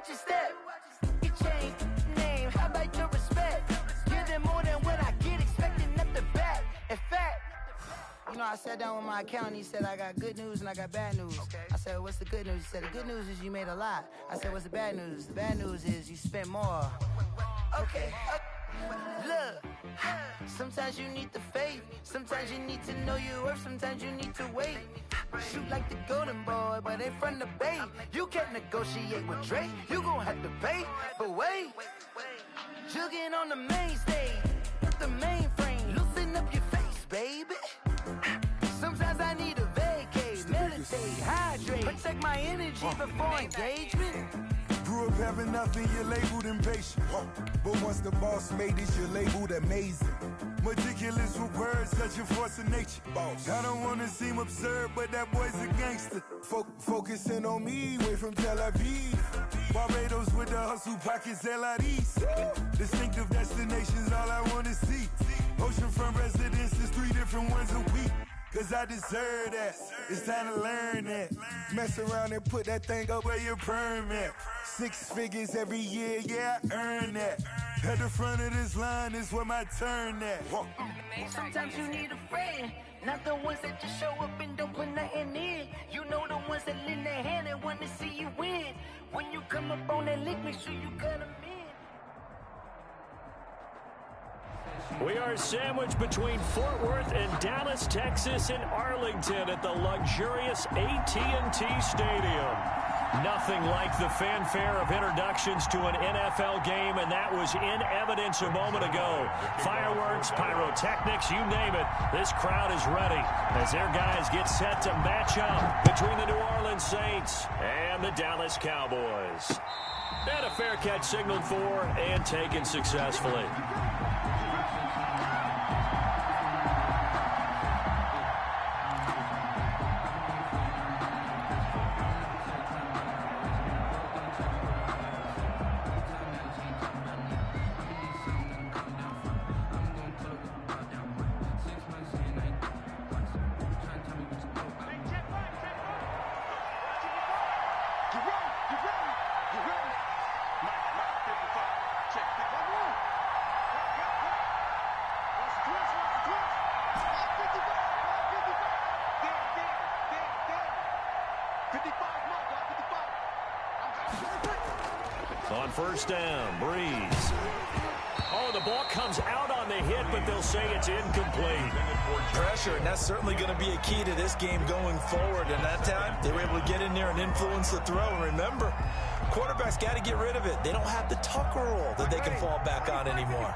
watch your step. You change name, how about your respect? Give them more than what I get, expecting up the back. In fact, you know, I sat down with my accountant. He said, I got good news and I got bad news. Okay. I said, what's the good news? He said, the good news is you made a lot. I said, what's the bad news? The bad news is you spent more. Okay. Look, sometimes you need the faith. Sometimes you need to know your worth. Sometimes you need to wait. Shoot like the golden boy, but in front of the bay. You can't negotiate with Drake. You gon' have to pay. But wait, jugging on the main stage. The mainframe, loosen up your face, baby. Sometimes I need a vacate, meditate, hydrate, protect my energy before engagement. Grew up having nothing, you're labeled impatient. But once the boss made it, you're labeled amazing. Meticulous with words, such a force of nature. I don't wanna seem absurd, but that boy's a gangster. Focusing on me, way from Tel Aviv. Barbados with the hustle pockets, LIDs. Distinctive destinations, all I wanna see. Oceanfront residences, 3 different ones a week. Cause I deserve that, it's time to learn that. Mess around and put that thing up where your permit. 6 figures every year, yeah, I earn that. At the front of this line is where my turn at. Sometimes you need a friend, not the ones that just show up and don't put nothing in. You know the ones that lend their hand and want to see you win. When you come up on that lick, make sure you cut them in. We are sandwiched between Fort Worth and Dallas, Texas, and Arlington at the luxurious AT&T Stadium. Nothing like the fanfare of introductions to an NFL game, and that was in evidence a moment ago. Fireworks, pyrotechnics, you name it. This crowd is ready as their guys get set to match up between the New Orleans Saints and the Dallas Cowboys. And a fair catch signaled for and taken successfully. On first down, Breeze. Oh, the ball comes out on the hit, but they'll say it's incomplete. Pressure, and that's certainly going to be a key to this game going forward. And that time, they were able to get in there and influence the throw. And remember, quarterbacks got to get rid of it. They don't have the Tucker roll that they can fall back on anymore.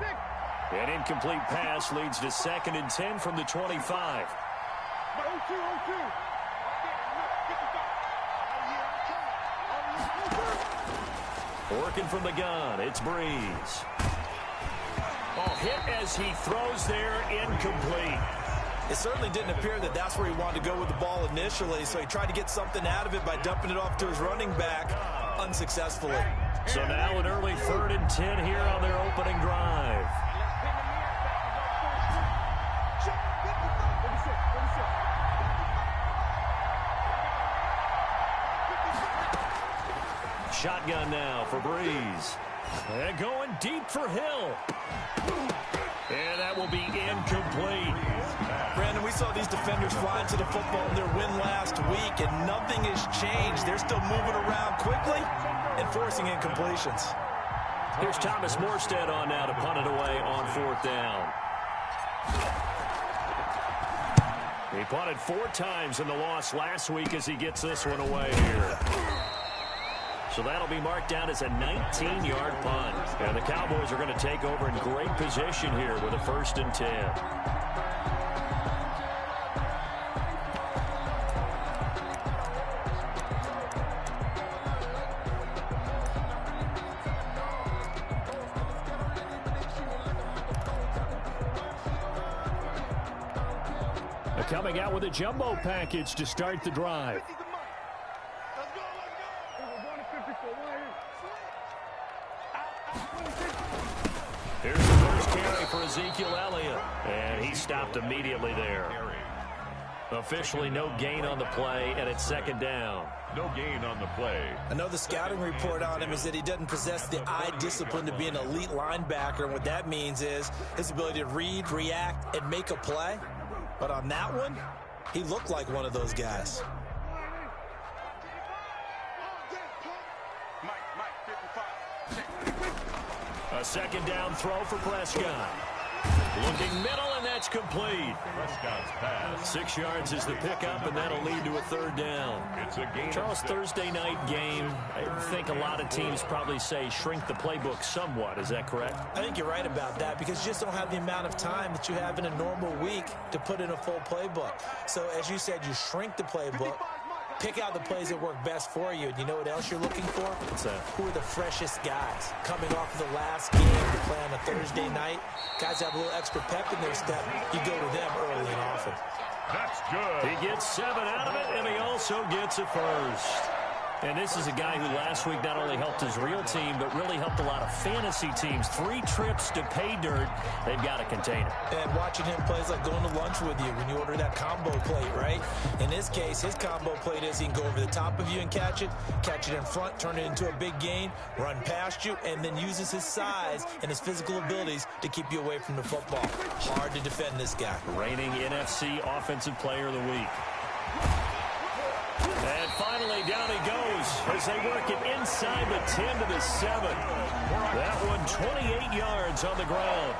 An incomplete pass leads to 2nd and 10 from the 25. Working from the gun, it's Breeze. Oh, hit as he throws there, incomplete. It certainly didn't appear that that's where he wanted to go with the ball initially, so he tried to get something out of it by dumping it off to his running back unsuccessfully. So now an early 3rd and 10 here on their opening drive. Shotgun now for Breeze. And going deep for Hill. And that will be incomplete. Brandon, we saw these defenders flying to the football in their win last week, and nothing has changed. They're still moving around quickly and forcing incompletions. Here's Thomas Morstead on now to punt it away on 4th down. He punted 4 times in the loss last week as he gets this one away here. So that'll be marked down as a 19-yard punt. And the Cowboys are going to take over in great position here with a 1st and 10. Coming out with a jumbo package to start the drive. Here's the first carry for Ezekiel Elliott, and he stopped immediately there. Officially no gain on the play, and it's second down. No gain on the play. I know the scouting report on him is that he doesn't possess the eye discipline to be an elite linebacker, and what that means is his ability to read, react, and make a play. But on that one, he looked like one of those guys. A second down throw for Prescott. Looking middle, and that's complete. Prescott's pass. 6 yards is the pickup, and that'll lead to a third down. It's a gain. Charles, Thursday night game, I think a lot of teams probably say shrink the playbook somewhat. Is that correct? I think you're right about that because you just don't have the amount of time that you have in a normal week to put in a full playbook. So, as you said, you shrink the playbook. Pick out the plays that work best for you. And you know what else you're looking for? What's that? Who are the freshest guys coming off of the last game to play on a Thursday night? Guys have a little extra pep in their step. You go to them early and often. That's good. He gets 7 out of it, and he also gets a first. And this is a guy who last week not only helped his real team, but really helped a lot of fantasy teams. 3 trips to pay dirt. They've got to contain him. And watching him play is like going to lunch with you when you order that combo plate, right? In this case, his combo plate is he can go over the top of you and catch it in front, turn it into a big gain, run past you, and then uses his size and his physical abilities to keep you away from the football. Hard to defend this guy. Reigning NFC Offensive Player of the Week. And finally, down he goes as they work it inside the 10 to the 7. That one 28 yards on the ground.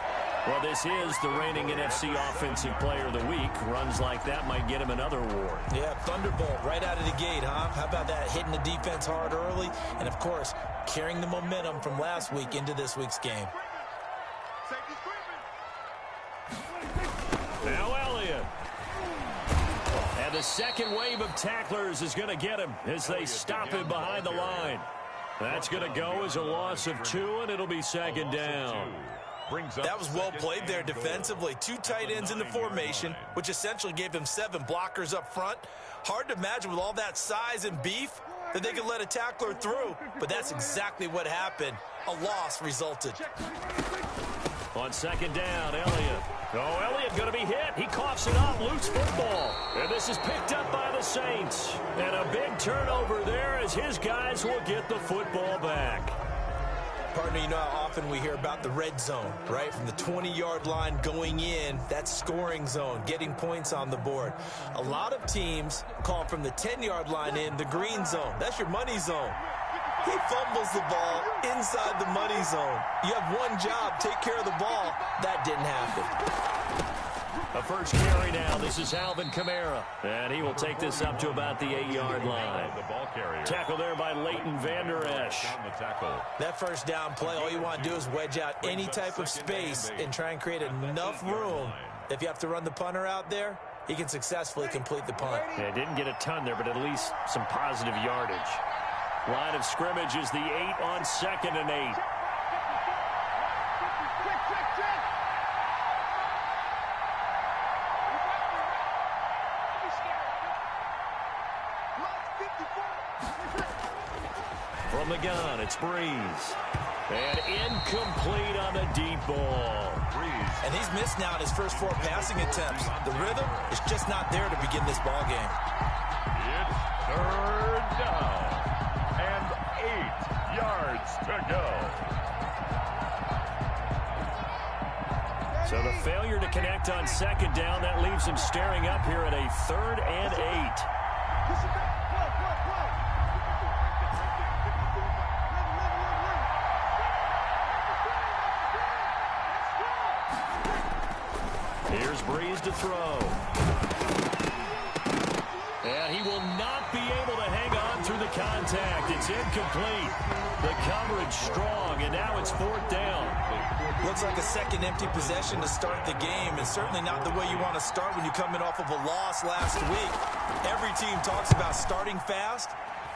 Well, this is the reigning NFC Offensive Player of the Week. Runs like that might get him another award. Yeah, Thunderbolt right out of the gate, huh? How about that? Hitting the defense hard early. And, of course, carrying the momentum from last week into this week's game. Now Elliott. And the second wave of tacklers is going to get him as they stop him behind the line. That's going to go as a loss of 2, and it'll be second down. That was well played there defensively. 2 tight ends in the formation, which essentially gave them 7 blockers up front. Hard to imagine with all that size and beef that they could let a tackler through, but that's exactly what happened. A loss resulted. On second down, Elliott. Oh, Elliott going to be hit. He coughs it up, loose football. And this is picked up by the Saints. And a big turnover there as his guys will get the football back. Partner, you know how often we hear about the red zone, right? From the 20-yard line going in, that's scoring zone, getting points on the board. A lot of teams call from the 10-yard line in the green zone. That's your money zone. He fumbles the ball inside the money zone. You have one job, take care of the ball. That didn't happen. A first carry now. This is Alvin Kamara. And he will take this up to about the 8-yard line. Tackle there by Leighton Vander Esch. That first down play, all you want to do is wedge out any type of space and try and create enough room. If you have to run the punter out there, he can successfully complete the punt. Yeah, didn't get a ton there, but at least some positive yardage. Line of scrimmage is the 8 on 2nd and 8. From the gun, it's Breeze. And incomplete on the deep ball. And he's missed now in his first 4 passing attempts. The rhythm is just not there to begin this ball game. It's third down. And 8 yards to go. So the failure to connect on second down, that leaves him staring up here at a 3rd and 8. Here's Breeze to throw. And he will not be able to hang on through the contact. It's incomplete. The coverage strong, and now it's 4th down. Looks like a second empty possession to start the game, and certainly not the way you want to start when you're coming off of a loss last week. Every team talks about starting fast.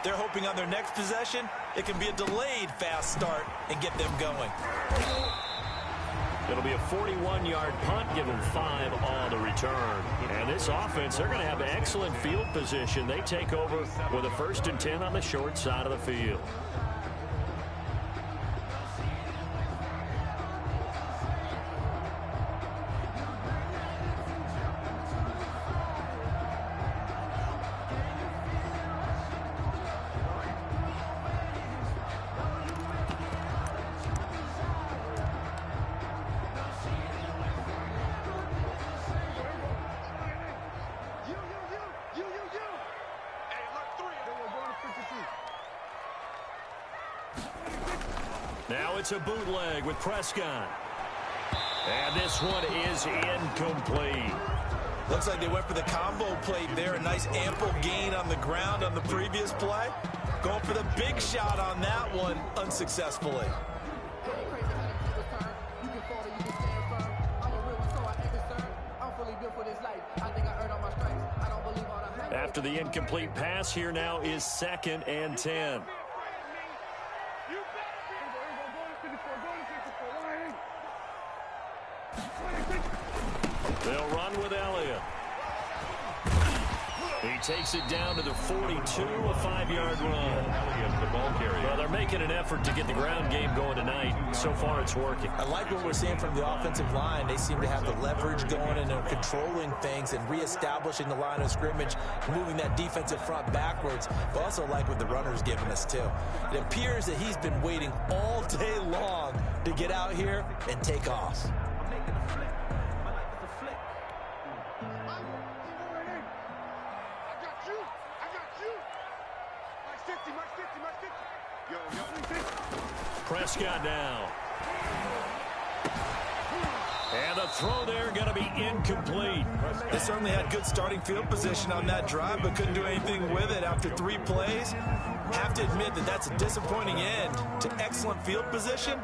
They're hoping on their next possession, it can be a delayed fast start and get them going. It'll be a 41-yard punt, give them 5 on the return. And this offense, they're going to have excellent field position. They take over with a 1st and 10 on the short side of the field. Now it's a bootleg with Prescott. And this one is incomplete. Looks like they went for the combo play there. A nice ample gain on the ground on the previous play. Going for the big shot on that one unsuccessfully. After the incomplete pass, here now is 2nd and 10. They'll run with Elliott. He takes it down to the 42, a 5-yard run. The ball carrier. Well, they're making an effort to get the ground game going tonight. So far, it's working. I like what we're seeing from the offensive line. They seem to have the leverage going, and they're controlling things and reestablishing the line of scrimmage, moving that defensive front backwards. But also like what the runner's giving us, too. It appears that he's been waiting all day long to get out here and take off. Prescott now. And the throw there going to be incomplete. They certainly had good starting field position on that drive, but couldn't do anything with it after 3 plays. Have to admit that that's a disappointing end to excellent field position.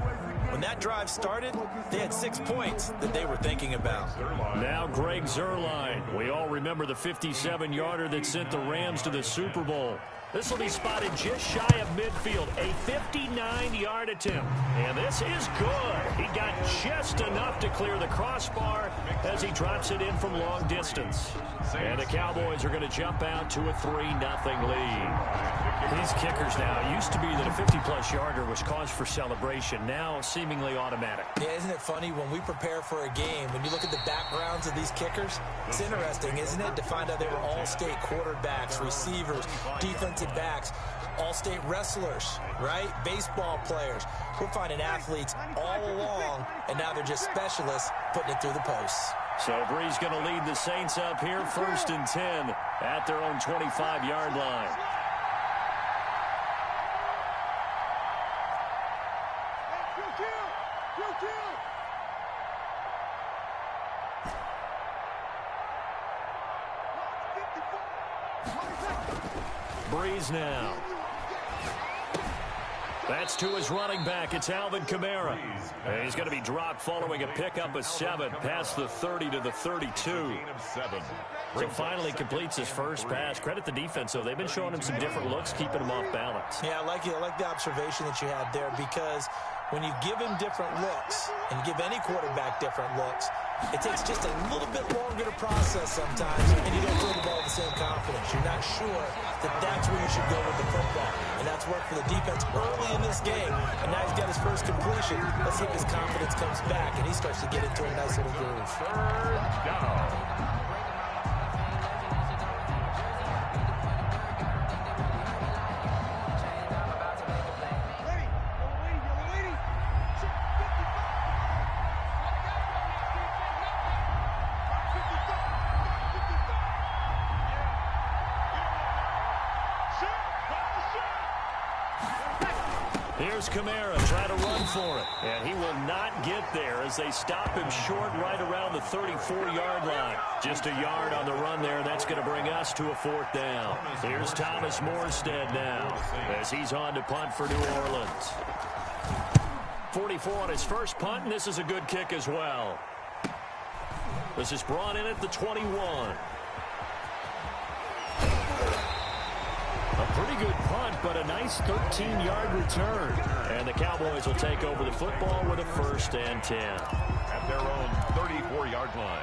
When that drive started, they had 6 points that they were thinking about. Now Greg Zuerlein. We all remember the 57-yarder that sent the Rams to the Super Bowl. This will be spotted just shy of midfield, a 59-yard attempt. And this is good. He got just enough to clear the crossbar as he drops it in from long distance. And the Cowboys are going to jump out to a 3-0 lead. These kickers now, it used to be that a 50-plus yarder was cause for celebration. Now seemingly automatic. Yeah, isn't it funny when we prepare for a game, when you look at the backgrounds of these kickers, it's interesting, isn't it, to find out they were all-state quarterbacks, receivers, defensive backs, all-state wrestlers, right? Baseball players. We're finding athletes all along, and now they're just specialists putting it through the posts. So Bree's going to lead the Saints up here, 1st and 10 at their own 25-yard line. Breeze now. That's to his running back. It's Alvin Kamara. And he's going to be dropped following a pickup of 7 past the 30 to the 32. So finally completes his first pass. Credit the defense, though. They've been showing him some different looks, keeping him off balance. Yeah, I like the observation that you had there, because when you give him different looks and you give any quarterback different looks, it takes just a little bit longer to process sometimes, and you don't throw the ball with the same confidence. You're not sure that that's where you should go with the football. And that's worked for the defense early in this game. And now he's got his first completion. Let's see if his confidence comes back, and he starts to get into a nice little groove. 3rd down. Here's Kamara trying to run for it. And he will not get there as they stop him short right around the 34-yard line. Just a yard on the run there. That's going to bring us to a 4th down. Here's Thomas Morstead now as he's on to punt for New Orleans. 44 on his first punt, and this is a good kick as well. This is brought in at the 21. A pretty good punt, but a nice 13-yard return. And the Cowboys will take over the football with a 1st and 10. At their own 34-yard line.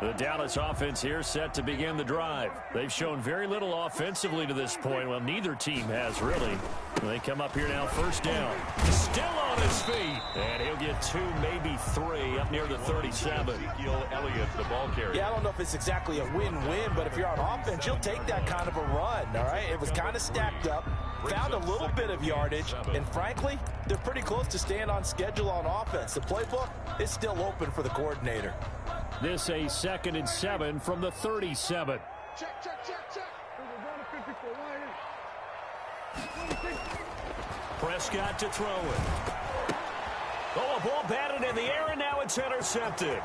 The Dallas offense here set to begin the drive. They've shown very little offensively to this point. Well, neither team has really. They come up here now, 1st down. Still on his feet. And he'll get 2, maybe 3 up near the 37. Elliott, the ball carrier. Yeah, I don't know if it's exactly a win-win, but if you're on offense, you'll take that kind of a run, all right? It was kind of stacked up, found a little bit of yardage, and frankly, they're pretty close to staying on schedule on offense. The playbook is still open for the coordinator. This a 2nd and 7 from the 37. Prescott to throw it. Oh, a ball batted in the air, and now it's intercepted.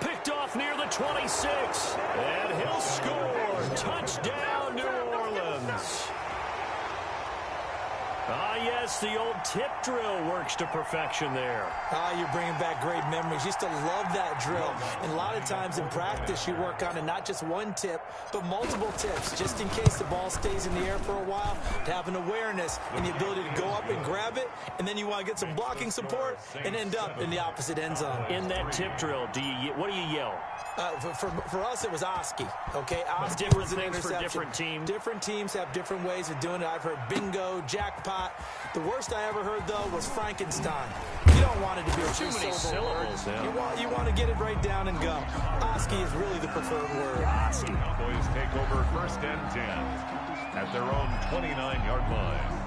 Picked off near the 26. And he'll score. Touchdown, New Orleans. Ah, yes, the old tip drill works to perfection there. You're bringing back great memories. Used to love that drill. And a lot of times in practice, you work on it, not just one tip, but multiple tips, just in case the ball stays in the air for a while, to have an awareness and the ability to go up and grab it, and then you want to get some blocking support and end up in the opposite end zone. In that tip drill, what do you yell? For us, it was Oski. Okay, Oski different was an things interception. for different teams. Different teams have different ways of doing it. I've heard bingo, jackpot. The worst I ever heard, though, was Frankenstein. You don't want it to be a too many syllables. Yeah. You want to get it right down and go. Oski is really the preferred word. Oski. Cowboys take over 1st and 10 at their own 29-yard line.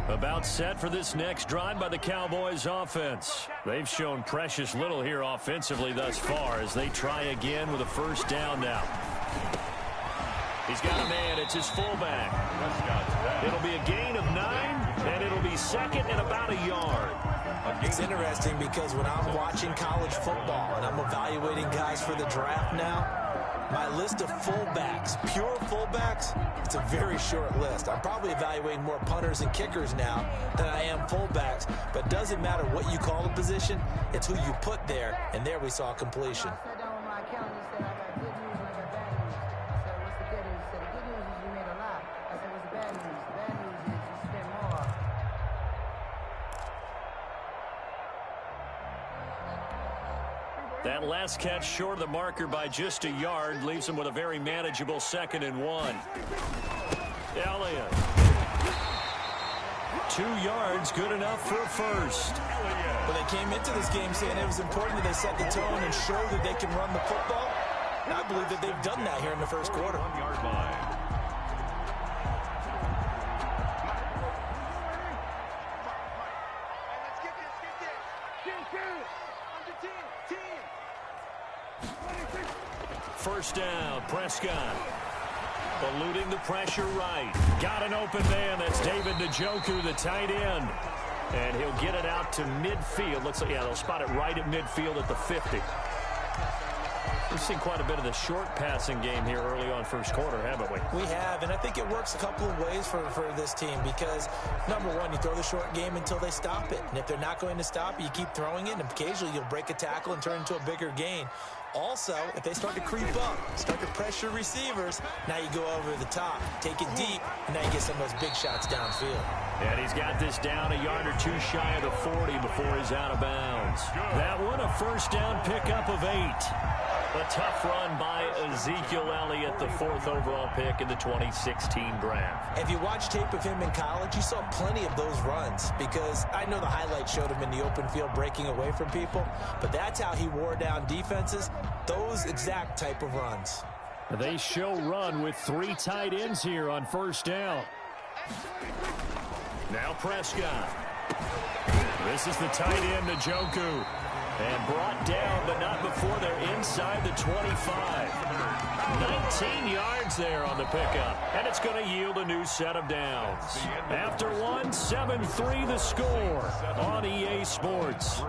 About set for this next drive by the Cowboys offense. They've shown precious little here offensively thus far as they try again with a 1st down now. He's got a man. It's his fullback. It'll be a gain of 9, and it'll be 2nd and about a yard. It's interesting because when I'm watching college football and I'm evaluating guys for the draft now, my list of fullbacks, pure fullbacks, it's a very short list. I'm probably evaluating more punters and kickers now than I am fullbacks, but it doesn't matter what you call the position, it's who you put there, and there we saw completion. I sat down with my accountant and said, I got good news and I got bad news. I said, what's the good news? He said, the good news is you made a lot. I said, what's the bad news? The bad news is you spent more. That last catch short of the marker by just a yard leaves him with a very manageable 2nd and 1. Elliott. 2 yards, good enough for a 1st. But they came into this game saying it was important that they set the tone and show that they can run the football. And I believe that they've done that here in the 1st quarter. 1-yard line. First down, Prescott. Eluding the pressure right. Got an open man. That's David Njoku, the tight end. And he'll get it out to midfield. Looks like, yeah, they'll spot it right at midfield at the 50. We've seen quite a bit of the short passing game here early on 1st quarter, haven't we? We have, and I think it works a couple of ways for this team because, number one, you throw the short game until they stop it. And if they're not going to stop it, you keep throwing it, and occasionally you'll break a tackle and turn into a bigger gain. Also, if they start to creep up, start to pressure receivers, now you go over the top, take it deep, and now you get some of those big shots downfield. And he's got this down a yard or 2 shy of the 40 before he's out of bounds. That one, a 1st down pickup of 8. A tough run by Ezekiel Elliott, the 4th overall pick in the 2016 draft. If you watch tape of him in college, you saw plenty of those runs because I know the highlights showed him in the open field breaking away from people, but that's how he wore down defenses, those exact type of runs. They show run with 3 tight ends here on 1st down. Now Prescott. This is the tight end, Njoku. And brought down, but not before they're inside the 25. 19 yards there on the pickup. And it's going to yield a new set of downs. After one, 7-3 the score on EA Sports.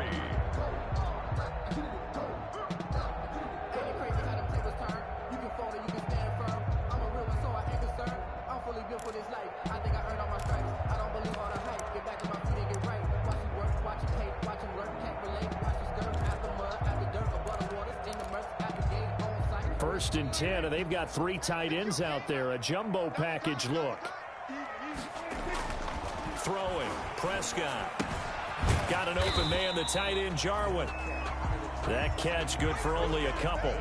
First and 10, and they've got 3 tight ends out there. A jumbo package look. Throwing, Prescott. Got an open man, the tight end, Jarwin. That catch good for only a couple.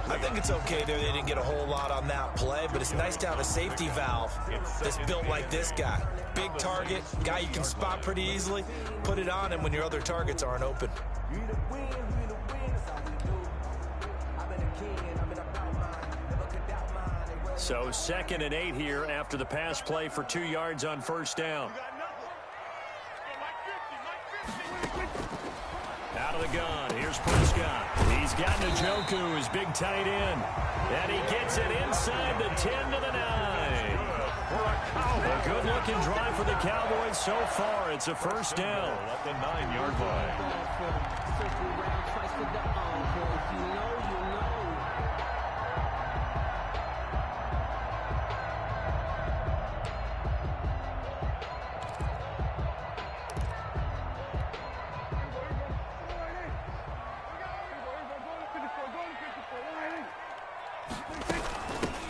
I think it's okay there. They didn't get a whole lot on that play, but it's nice to have a safety valve that's built like this guy. Big target, guy you can spot pretty easily. Put it on him when your other targets aren't open. So 2nd and 8 here after the pass play for 2 yards on first down. Out of the gun, here's Prescott. He's got Njoku, his big tight end. And he gets it inside the 10 to the 9. A good-looking drive for the Cowboys so far. It's a first down. At the 9-yard line.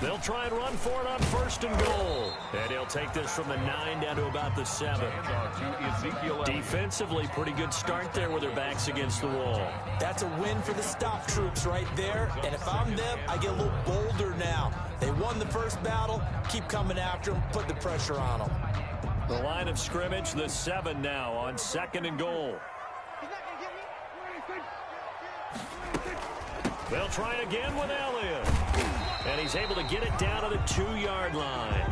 They'll try and run for it on 1st and goal. And he'll take this from the 9 down to about the 7. Defensively, pretty good start there with their backs against the wall. That's a win for the stop troops right there. And if I'm them, I get a little bolder now. They won the first battle. Keep coming after them. Put the pressure on them. The line of scrimmage, the 7 now on 2nd and goal. They'll try again with Elliott. And he's able to get it down to the 2-yard line.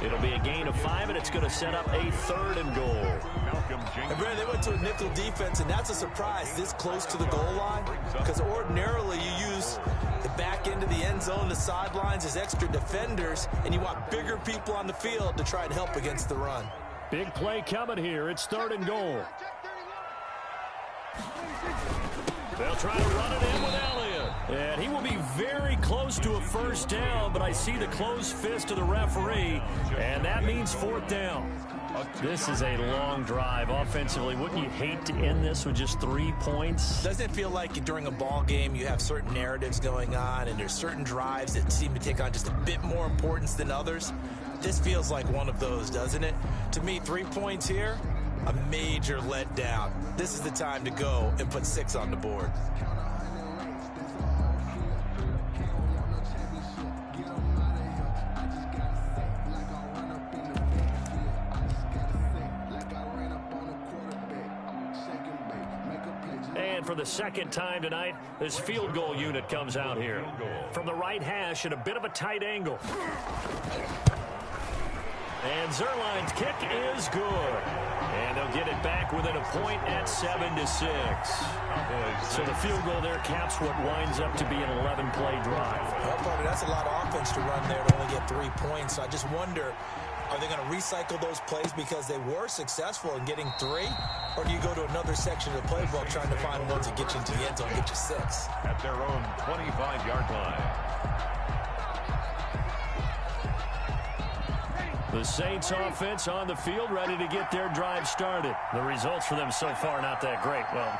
It'll be a gain of 5, and it's going to set up a 3rd and goal. And Brad, they went to a nickel defense, and that's a surprise this close to the goal line, because ordinarily you use the back end of the end zone, the sidelines as extra defenders, and you want bigger people on the field to try and help against the run. Big play coming here. It's 3rd and goal. They'll try to run it in with Elliott. And he will be very close to a first down, but I see the closed fist of the referee, and that means 4th down. This is a long drive offensively. Wouldn't you hate to end this with just 3 points? Doesn't it feel like during a ball game you have certain narratives going on, and there's certain drives that seem to take on just a bit more importance than others? This feels like one of those, doesn't it? To me, 3 points here, a major letdown. This is the time to go and put 6 on the board. And for the 2nd time tonight, this field goal unit comes out here. From the right hash at a bit of a tight angle. And Zerline's kick is good. And they'll get it back within a point at 7-6. So the field goal there caps what winds up to be an 11-play drive. Well, partner, that's a lot of offense to run there to only get 3 points. So I just wonder, are they going to recycle those plays because they were successful in getting 3? Or do you go to another section of the playbook trying to find ones that get you into the end zone and get you 6? At their own 25-yard line. The Saints offense on the field, ready to get their drive started. The results for them so far not that great. Well,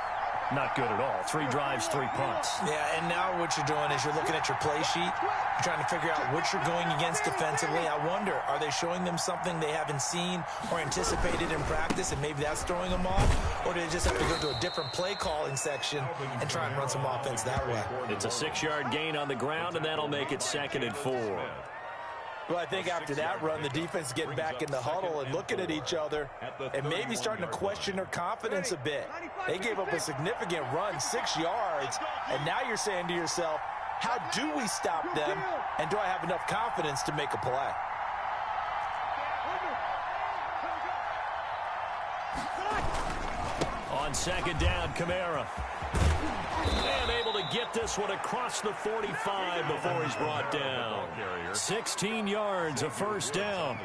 not good at all. 3 drives, 3 punts. Yeah, and now what you're doing is you're looking at your play sheet. You're trying to figure out what you're going against defensively. I wonder, are they showing them something they haven't seen or anticipated in practice, and maybe that's throwing them off? Or do they just have to go to a different play calling section and try and run some offense that way? It's a 6-yard gain on the ground, and that'll make it 2nd and 4. Well, I think after that run, the defense is getting back in the huddle and looking at each other and maybe starting to question their confidence a bit. They gave up a significant run, 6 yards, and now you're saying to yourself, how do we stop them, and do I have enough confidence to make a play? On 2nd down, Kamara. And able to get this one across the 45 before he's brought down. 16 yards, a first down.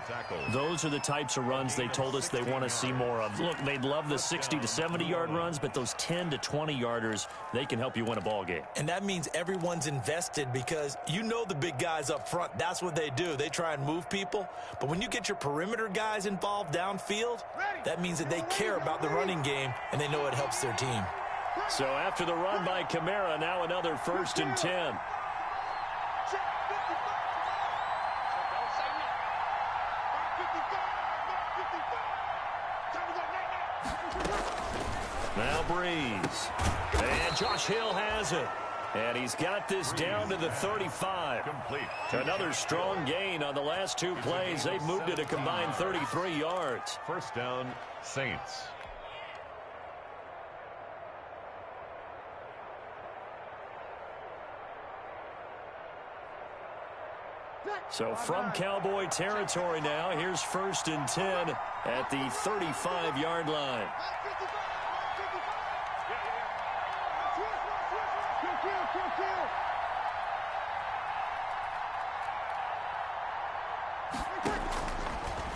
Those are the types of runs they told us they want to see more of. Look, they'd love the 60 to 70-yard runs, but those 10 to 20-yarders, they can help you win a ball game. And that means everyone's invested because you know the big guys up front, that's what they do. They try and move people. But when you get your perimeter guys involved downfield, that means that they care about the running game and they know it helps their team. So after the run by Kamara, now another 1st and 10. Now Breeze. And Josh Hill has it. And he's got this down to the 35. Complete. Another strong gain on the last 2 plays. They've moved it a combined 33 yards. First down, Saints. So from Cowboy territory now, here's 1st and 10 at the 35-yard line.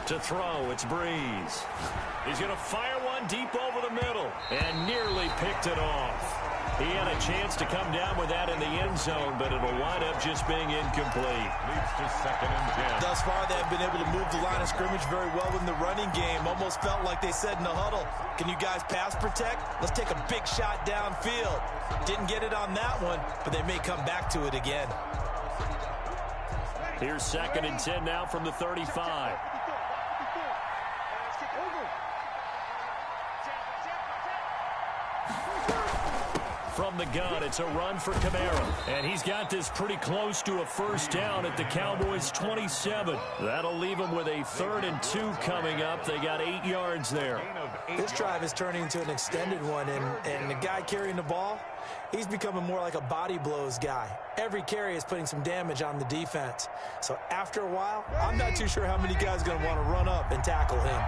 To throw, it's Breeze. He's going to fire one deep over the middle and nearly picked it off. He had a chance to come down with that in the end zone, but it'll wind up just being incomplete. Leads to 2nd and 10. Thus far, they have been able to move the line of scrimmage very well in the running game. Almost felt like they said in the huddle, can you guys pass protect? Let's take a big shot downfield. Didn't get it on that one, but they may come back to it again. Here's 2nd and 10 now from the 35. From the gun, it's a run for Kamara. And he's got this pretty close to a 1st down at the Cowboys' 27. That'll leave them with a 3rd and 2 coming up. They got 8 yards there. This drive is turning into an extended one, and the guy carrying the ball, he's becoming more like a body blows guy. Every carry is putting some damage on the defense. So after a while, I'm not too sure how many guys are going to want to run up and tackle him.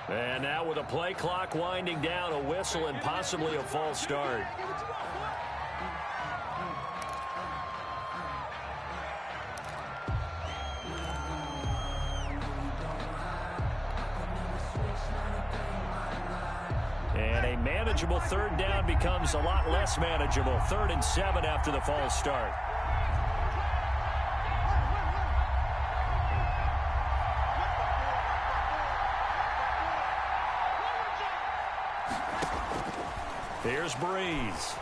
And now with a play clock winding down, a whistle and possibly a false start. And a manageable 3rd down becomes a lot less manageable. 3rd and 7 after the false start. Here's Breeze.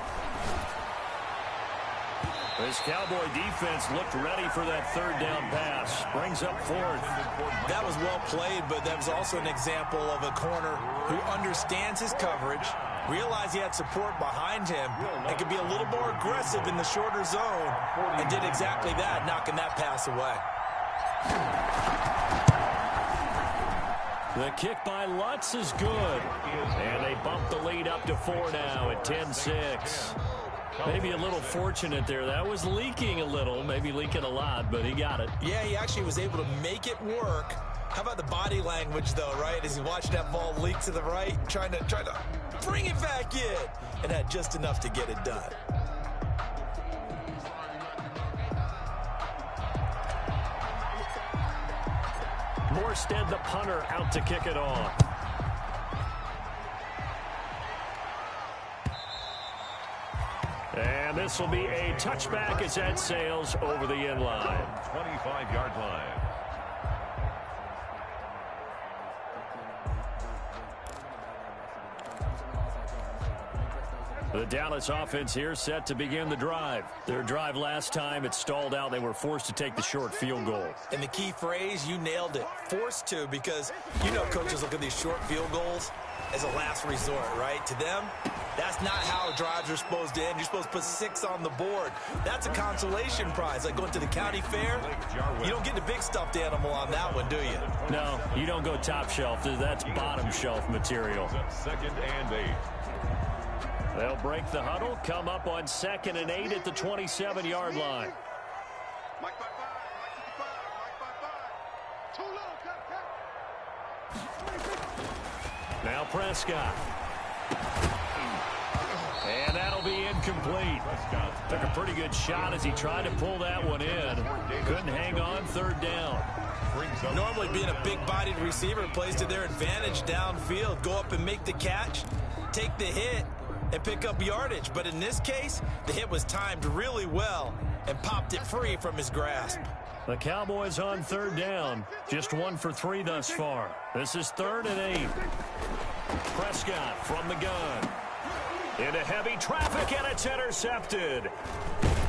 This Cowboy defense looked ready for that 3rd down pass. Brings up 4th. That was well played, but that was also an example of a corner who understands his coverage, realized he had support behind him, and could be a little more aggressive in the shorter zone, and did exactly that, knocking that pass away. The kick by Lutz is good. And they bump the lead up to 4 now at 10-6. Maybe a little fortunate there. That was leaking a little, maybe leaking a lot, but he got it. Yeah, he actually was able to make it work. How about the body language, though, right? As he watched that ball leak to the right, trying to bring it back in, and had just enough to get it done. Morstead, the punter, out to kick it off. And this will be a touchback as that sails over the end line. 25-yard line. The Dallas offense here set to begin the drive. Their drive last time, it stalled out. They were forced to take the short field goal. And the key phrase, you nailed it. Forced to, because you know coaches look at these short field goals as a last resort, right? To them, that's not how drives are supposed to end. You're supposed to put 6 on the board. That's a consolation prize, like going to the county fair. You don't get the big stuffed animal on that one, do you? No, you don't go top shelf. That's bottom shelf material. 2nd and 8. They'll break the huddle, come up on 2nd and 8 at the 27-yard line. Now Prescott. And that'll be incomplete. Took a pretty good shot as he tried to pull that one in. Couldn't hang on, 3rd down. Normally being a big-bodied receiver plays to their advantage downfield. Go up and make the catch, take the hit, and pick up yardage. But in this case, the hit was timed really well and popped it free from his grasp. The Cowboys on 3rd down. Just 1 for 3 thus far. This is 3rd and 8. Prescott from the gun. Into heavy traffic, and it's intercepted.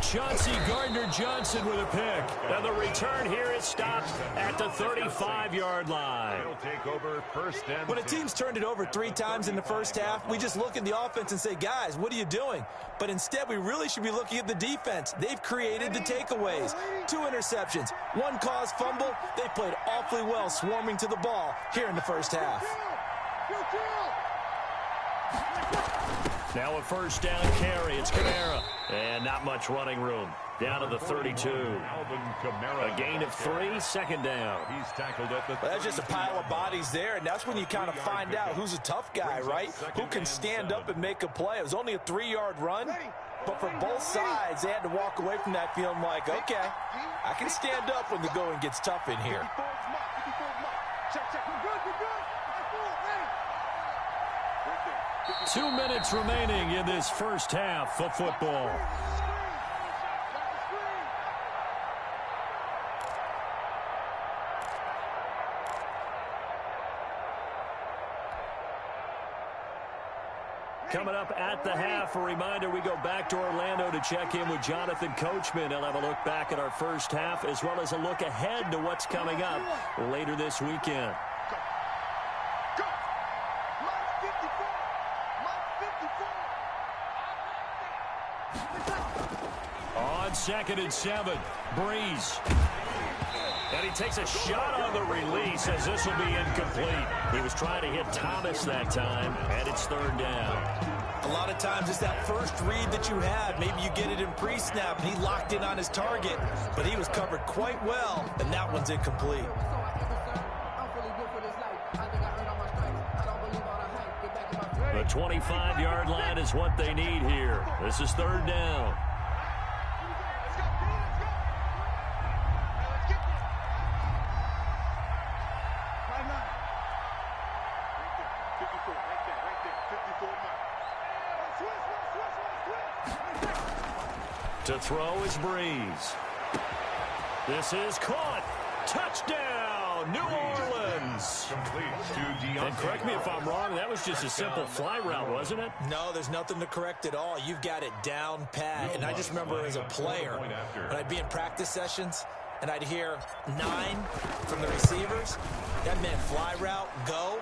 Chauncey Gardner-Johnson with a pick. And the return here is stopped at the 35-yard line. He'll take over first and When a team's turned it over 3 times in the first half, we just look at the offense and say, guys, what are you doing? But instead, we really should be looking at the defense. They've created the takeaways. 2 interceptions, 1 caused fumble. They played awfully well swarming to the ball here in the first half. Now a first down carry. It's Kamara. And not much running room. Down to the 32. A gain of 3, second down. He's tackled at the Well, that's just a pile of bodies there, and that's when you kind of find out who's a tough guy, right? Who can stand up and make a play. It was only a 3-yard run, but for both sides, they had to walk away from that feeling like, okay, I can stand up when the going gets tough in here. 2 minutes remaining in this first half of football. Coming up at the half, a reminder, we go back to Orlando to check in with Jonathan Coachman. He'll have a look back at our first half as well as a look ahead to what's coming up later this weekend. On 2nd and 7, Breeze. And he takes a shot on the release as this will be incomplete. He was trying to hit Thomas that time, and it's 3rd down. A lot of times it's that first read that you have. Maybe you get it in pre-snap, and he locked in on his target, but he was covered quite well, and that one's incomplete. The 25-yard line is what they need here. This is 3rd down. To throw is Breeze. This is caught. Touchdown, New Orleans. And correct me if I'm wrong, that was just a simple fly route, wasn't it? No, there's nothing to correct at all. You've got it down pat. And I just remember as a player, when I'd be in practice sessions, and I'd hear 9 from the receivers, that meant fly route, go,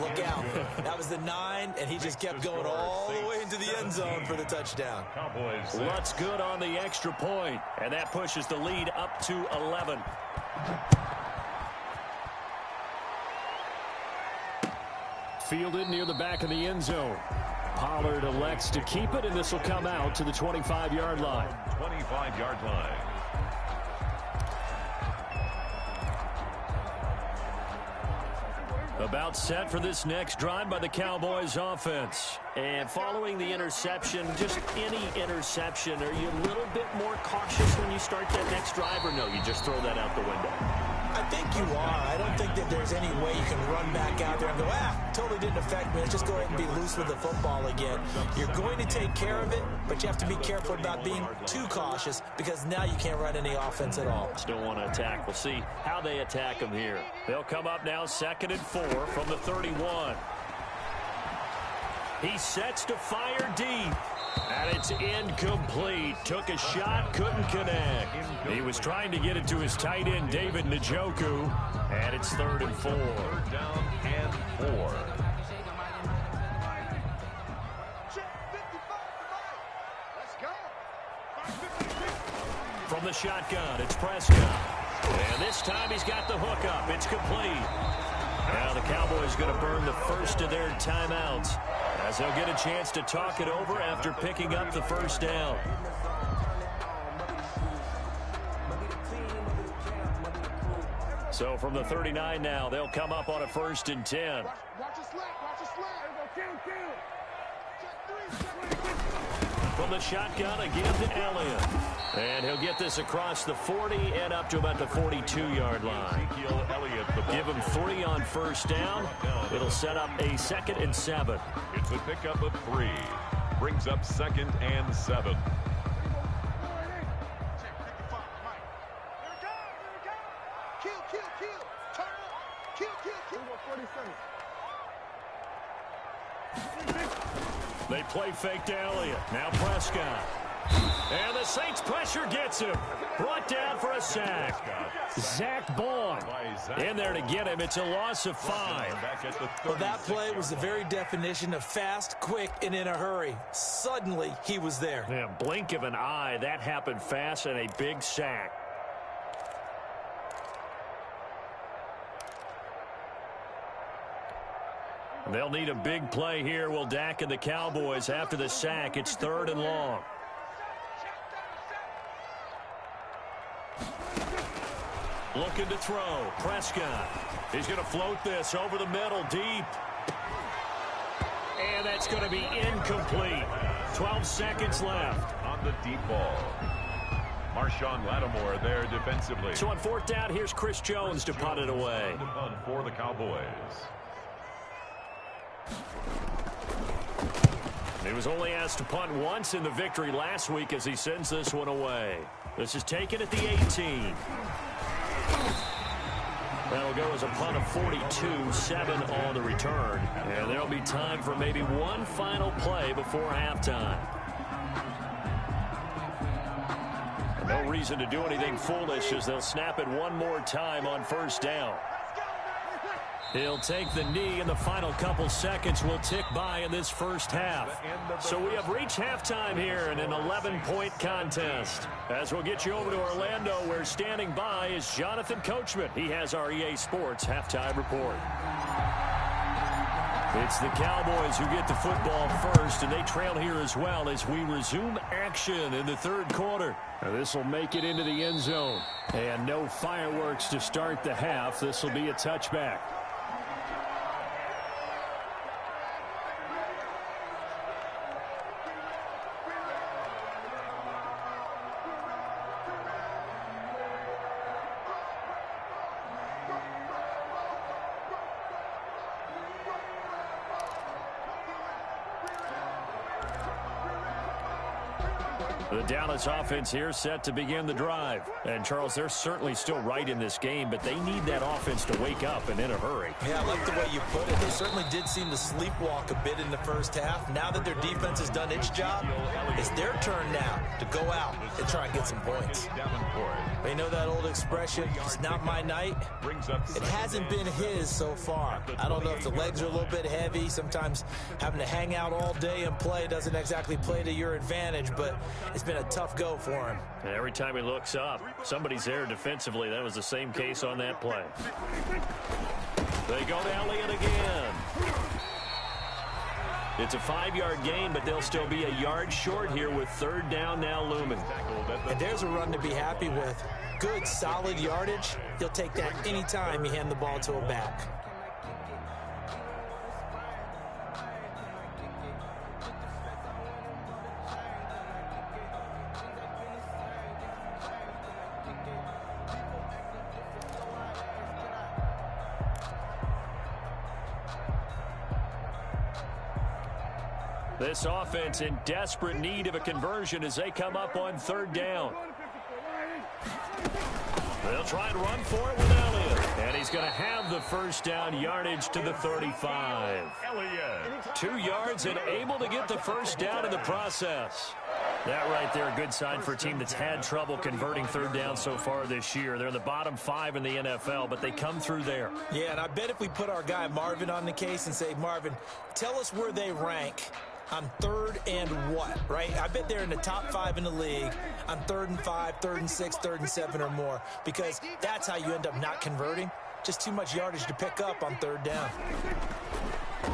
look out. That was the 9, and he just kept going all the way into the end zone for the touchdown. Lutz good on the extra point, and that pushes the lead up to 11. Fielded near the back of the end zone. Pollard elects to keep it, and this will come out to the 25-yard line. 25-yard line. About set for this next drive by the Cowboys offense. And following the interception, just any interception, are you a little bit more cautious when you start that next drive, or no, you just throw that out the window? I think you are. I don't think that there's any way you can run back out there and go, totally didn't affect me. Let's just go ahead and be loose with the football again. You're going to take care of it, but you have to be careful about being too cautious because now you can't run any offense at all. Still want to attack. We'll see how they attack them here. They'll come up now 2nd and 4 from the 31. He sets to fire deep. And it's incomplete. Took a shot, couldn't connect. He was trying to get it to his tight end, David Njoku. And it's 3rd and 4. 3rd down and 4. From the shotgun, it's Prescott. And this time he's got the hook up. It's complete. Now the Cowboys going to burn the first of their timeouts as they'll get a chance to talk it over after picking up the first down. So from the 39 now, they'll come up on a 1st and 10. From the shotgun again to Elliott. And he'll get this across the 40 and up to about the 42-yard line. Give him 3 on 1st down. It'll set up a 2nd and 7. It's a pickup of 3. Brings up 2nd and 7. They play fake to Elliott. Now Prescott. And the Saints pressure gets him. Brought down for a sack. Zach Baun in there to get him. It's a loss of 5. Well, that play was the very definition of fast, quick, and in a hurry. Suddenly, he was there. Yeah, blink of an eye. That happened fast and a big sack. They'll need a big play here. Will Dak and the Cowboys after the sack. It's 3rd and long. Looking to throw. Prescott. He's going to float this over the middle, deep. And that's going to be incomplete. 12 seconds left. On the deep ball. Marshawn Lattimore there defensively. So on 4th down, here's Chris Jones to punt it away. The punt for the Cowboys. He was only asked to punt once in the victory last week as he sends this one away. This is taken at the 18. That'll go as a punt of 42, 7 on the return. And there'll be time for maybe one final play before halftime. No reason to do anything foolish as they'll snap it one more time on 1st down. He'll take the knee, and the final couple seconds will tick by in this first half. So we have reached halftime here in an 11-point contest. As we'll get you over to Orlando, where standing by is Jonathan Coachman. He has our EA Sports halftime report. It's the Cowboys who get the football first, and they trail here as well as we resume action in the 3rd quarter. This will make it into the end zone. And no fireworks to start the half. This will be a touchback. The Dallas offense here set to begin the drive. And, Charles, they're certainly still right in this game, but they need that offense to wake up and in a hurry. Yeah, I like the way you put it. They certainly did seem to sleepwalk a bit in the first half. Now that their defense has done its job, it's their turn now to go out and try and get some points. You know that old expression, it's not my night? It hasn't been his so far. I don't know if the legs are a little bit heavy. Sometimes having to hang out all day and play doesn't exactly play to your advantage, but it's been a tough go for him. And every time he looks up, somebody's there defensively. That was the same case on that play. They go to Elliott again. It's a 5-yard gain, but they'll still be a yard short here with 3rd down now looming. And there's a run to be happy with. Good, solid yardage. He'll take that anytime you hand the ball to a back. This offense in desperate need of a conversion as they come up on 3rd down. They'll try and run for it with Elliott. And he's going to have the 1st down yardage to the 35. 2 yards and able to get the 1st down in the process. That right there, a good sign for a team that's had trouble converting 3rd down so far this year. They're in the bottom 5 in the NFL, but they come through there. Yeah, and I bet if we put our guy Marvin on the case and say, Marvin, tell us where they rank on 3rd and what, right? I bet they're in the top 5 in the league on 3rd and 5, 3rd and 6, 3rd and 7 or more, because that's how you end up not converting. Just too much yardage to pick up on 3rd down.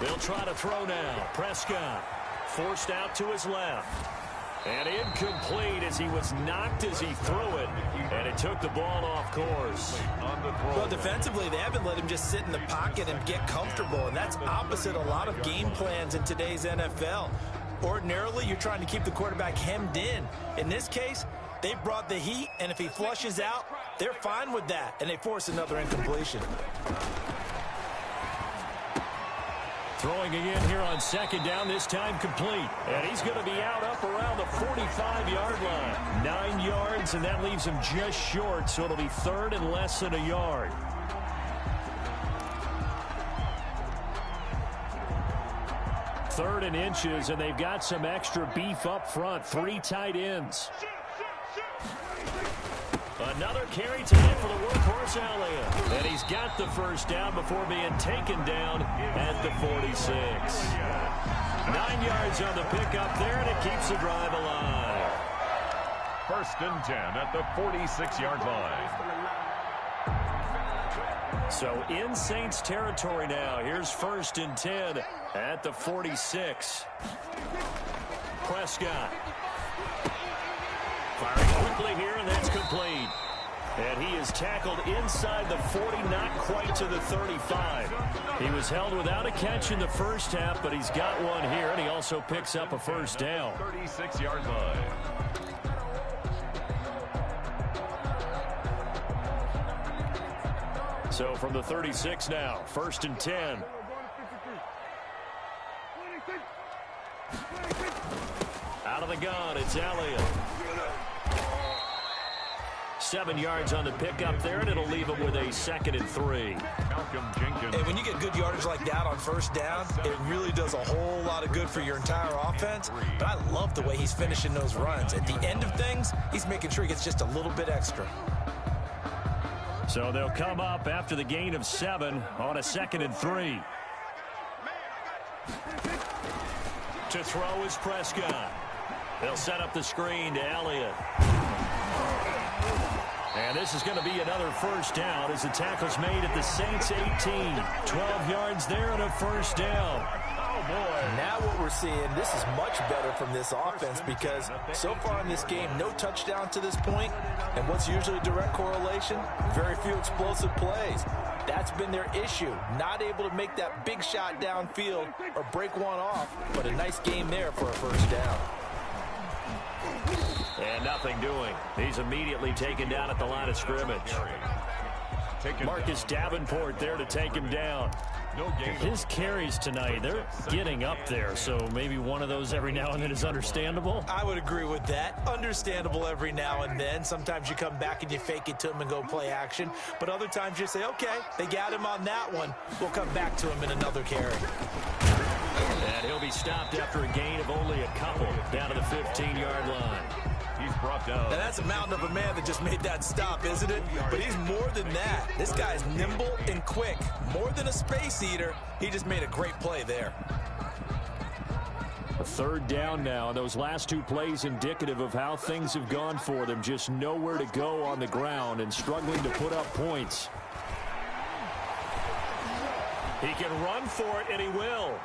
They'll try to throw now. Prescott forced out to his left. And incomplete as he was knocked as he threw it. And it took the ball off course. Well, defensively, they haven't let him just sit in the pocket and get comfortable. And that's opposite a lot of game plans in today's NFL. Ordinarily, you're trying to keep the quarterback hemmed in. In this case, they brought the heat, and if he flushes out, they're fine with that. And they force another incompletion. Throwing again here on 2nd down, this time complete. And he's going to be out up around the 45-yard line. 9 yards, and that leaves him just short, so it'll be 3rd and less than a yard. 3rd and inches, and they've got some extra beef up front. 3 tight ends. Another carry today for the workhorse Elliott. And he's got the first down before being taken down at the 46. 9 yards on the pickup there, and it keeps the drive alive. 1st and 10 at the 46-yard line. So in Saints territory now. Here's 1st and 10 at the 46. Prescott. Firing quickly here, and that's complete. And he is tackled inside the 40, not quite to the 35. He was held without a catch in the first half, but he's got one here, and he also picks up a first down. 36-yard line. So from the 36 now, 1st and 10. Out of the gun, it's Elliott. 7 yards on the pickup there, and it'll leave him with a 2nd and 3. And when you get good yardage like that on first down, it really does a whole lot of good for your entire offense. But I love the way he's finishing those runs. At the end of things, he's making sure he gets just a little bit extra. So they'll come up after the gain of 7 on a 2nd and 3. To throw is Prescott. They'll set up the screen to Elliott. And this is going to be another first down as the tackle's made at the Saints 18. 12 yards there and a first down. Oh, boy. Now what we're seeing, this is much better from this offense because so far in this game, no touchdown to this point. And what's usually a direct correlation? Very few explosive plays. That's been their issue. Not able to make that big shot downfield or break one off. But a nice game there for a first down. And nothing doing. He's immediately taken down at the line of scrimmage. Marcus Davenport there to take him down. His carries tonight, they're getting up there, so maybe one of those every now and then is understandable. I would agree with that. Understandable every now and then. Sometimes you come back and you fake it to him and go play action. But other times you say, okay, they got him on that one. We'll come back to him in another carry. And he'll be stopped after a gain of only a couple down to the 15-yard line. He's brought down. Now that's a mountain of a man that just made that stop, isn't it? But he's more than that. This guy's nimble and quick. More than a space eater. He just made a great play there. A 3rd down now. Those last 2 plays indicative of how things have gone for them. Just nowhere to go on the ground and struggling to put up points. He can run for it, and he will.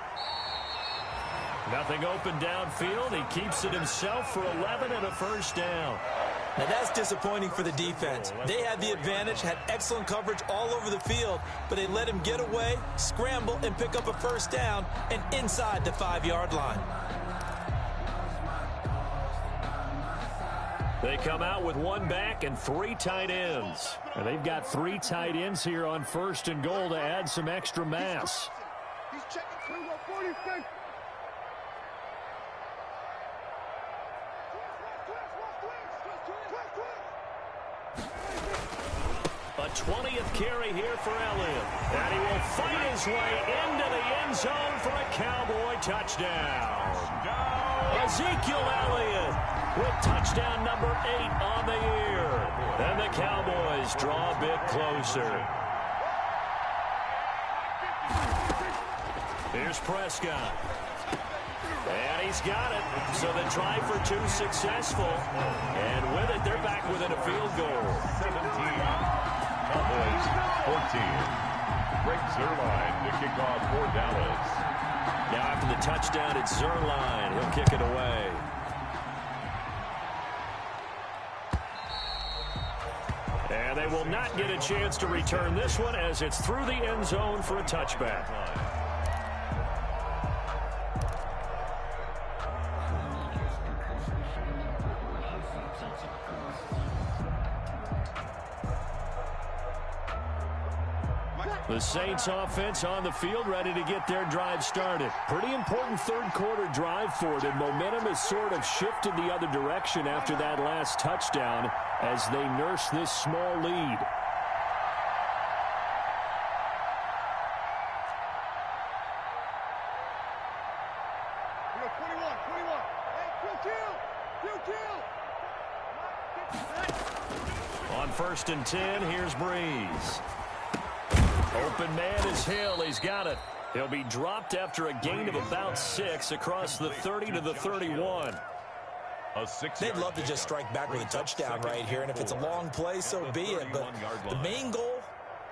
Nothing open downfield. He keeps it himself for 11 and a first down. Now that's disappointing for the defense. They had the advantage, had excellent coverage all over the field, but they let him get away, scramble, and pick up a first down and inside the 5-yard line. They come out with 1 back and 3 tight ends. And they've got 3 tight ends here on 1st and goal to add some extra mass. He's checking 46. A 20th carry here for Elliott. And he will fight his way into the end zone for a Cowboy touchdown. Ezekiel Elliott with touchdown number 8 on the year. And the Cowboys draw a bit closer. Here's Prescott. And he's got it. So the try for 2 successful. And with it, they're back within a field goal. 17. Cowboys 14. Greg Zuerlein to kick off for Dallas. Now after the touchdown, it's Zuerlein. He'll kick it away. And they will not get a chance to return this one as it's through the end zone for a touchback. The Saints offense on the field ready to get their drive started. Pretty important 3rd quarter drive for them. Momentum has sort of shifted the other direction after that last touchdown as they nurse this small lead. On 1st and 10, here's Breeze. Open man is Hill. He's got it. He'll be dropped after a gain of about 6 across the 30 to the 31. They'd love to just strike back with a touchdown right here, and if it's a long play, so be it. But the main goal,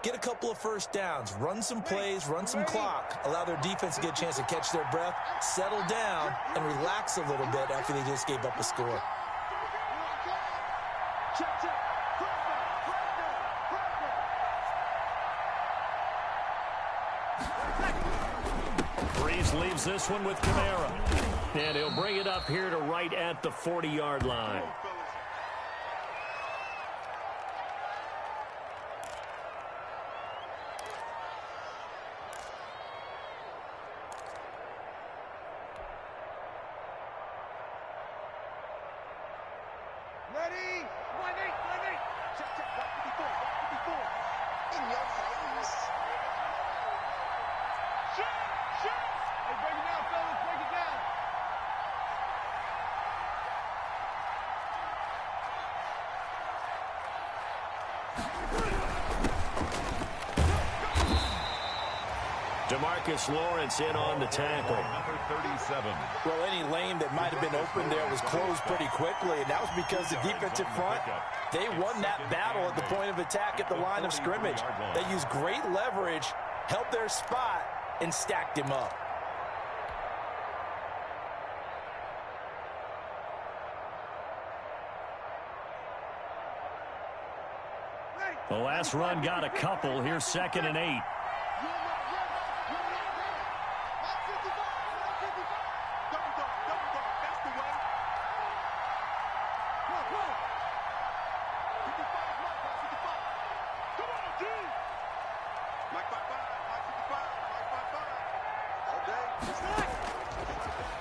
get a couple of first downs, run some plays, run some clock, allow their defense to get a chance to catch their breath, settle down, and relax a little bit after they just gave up a score. Breeze leaves this one with Kamara. And he'll bring it up here to right at the 40-yard line. Ready? Line 8. Check. Back to before. In your face. Shoot! Hey, break it down, fellas. Break it down. DeMarcus Lawrence in on the tackle. Number 37. Well, any lane that might have been open there was closed pretty quickly, and that was because the defensive front, they won that battle at the point of attack at the line of scrimmage. They used great leverage, held their spot, and stacked him up. The last run got a couple. Here's 2nd and 8.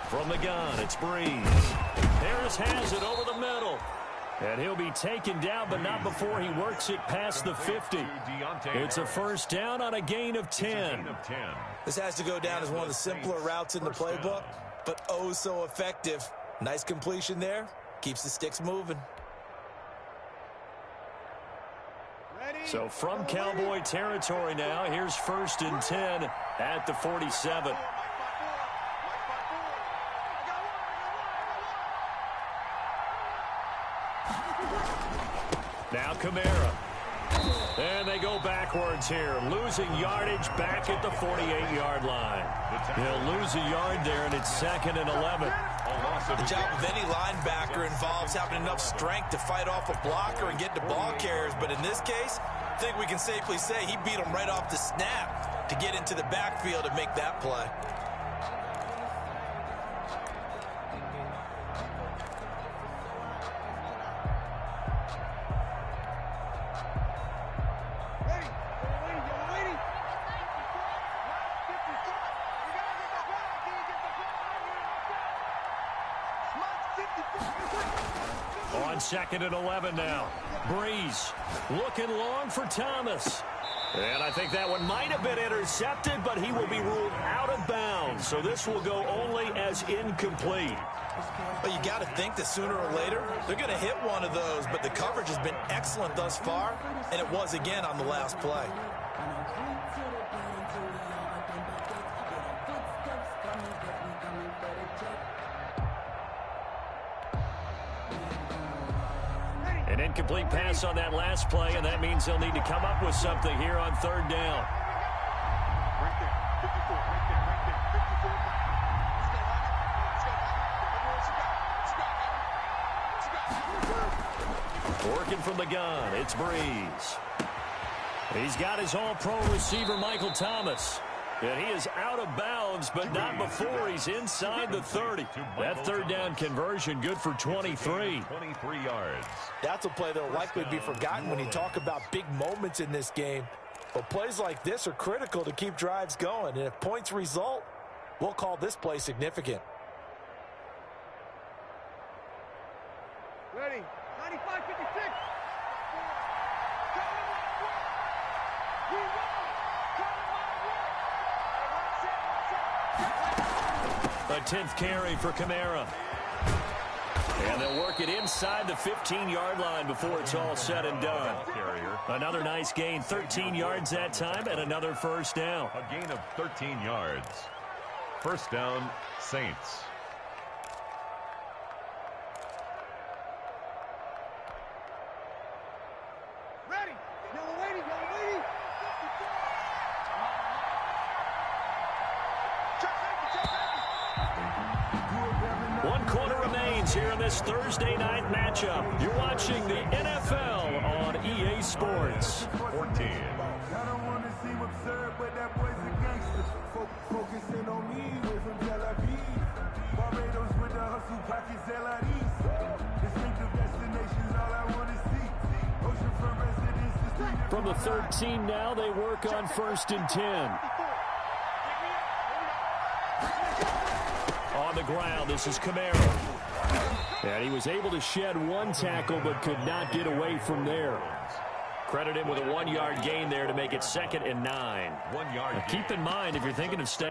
From the gun, it's Breeze. Harris has it over the middle. And he'll be taken down, but not before he works it past the 50. It's a first down on a gain of 10. This has to go down as one of the simpler routes in the playbook, but oh so effective. Nice completion there. Keeps the sticks moving. So from Cowboy territory now, here's 1st and 10 at the 47. Now Kamara. And they go backwards here, losing yardage back at the 48-yard line. He'll lose a yard there, and it's 2nd and 11. The job of any linebacker involves having enough strength to fight off a blocker and get to ball carriers. But in this case, I think we can safely say he beat him right off the snap to get into the backfield and make that play. On 2nd and 11 now. Breeze looking long for Thomas. And I think that one might have been intercepted, but he will be ruled out of bounds. So this will go only as incomplete. But you got to think that sooner or later, they're going to hit one of those. But the coverage has been excellent thus far, and it was again on the last play. An incomplete pass on that last play, and that means they'll need to come up with something here on 3rd down. Right there. 54. Right there. 54. Working from the gun, it's Breeze. He's got his all-pro receiver, Michael Thomas. And he is out of bounds, but not before he's inside the 30. That 3rd down conversion good for 23. 23 yards. That's a play that will likely be forgotten when you talk about big moments in this game. But plays like this are critical to keep drives going. And if points result, we'll call this play significant. Ready? 95-56. A 10th carry for Kamara. And they'll work it inside the 15-yard line before it's all said and done. Another nice gain, 13 yards that time, and another first down. A gain of 13 yards. First down, Saints. Ready. Y'all waiting. One quarter remains here in this Thursday night matchup. You're watching the NFL on EA Sports. 14. I don't want to seem absurd, but that boy's a gangster. Focusing on me, way from Tel Aviv. Barbados with the hustle, pockets LIDs. Distinctive destinations, all I want to see. Oceanfront residences. From the 13 now, they work on 1st and 10. On the ground, this is Camaro. And he was able to shed one tackle, but could not get away from there. Credit him with a 1-yard gain there to make it 2nd and 9. 1 yard. Now, keep in mind, if you're thinking of staying.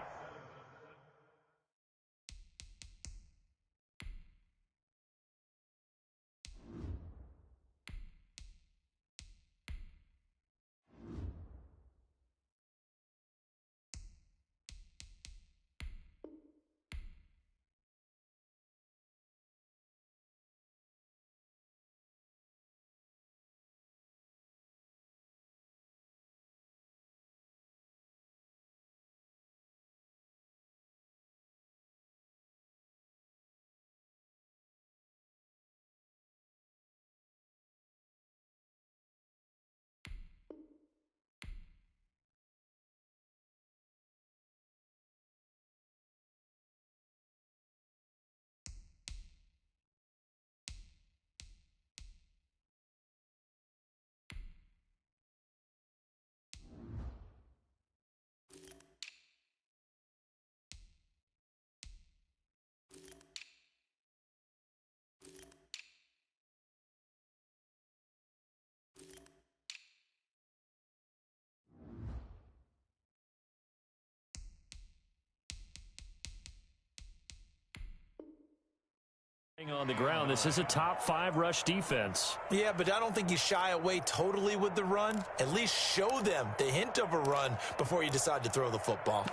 On the ground, this is a top 5 rush defense. Yeah, but I don't think you shy away totally with the run. At least show them the hint of a run before you decide to throw the football.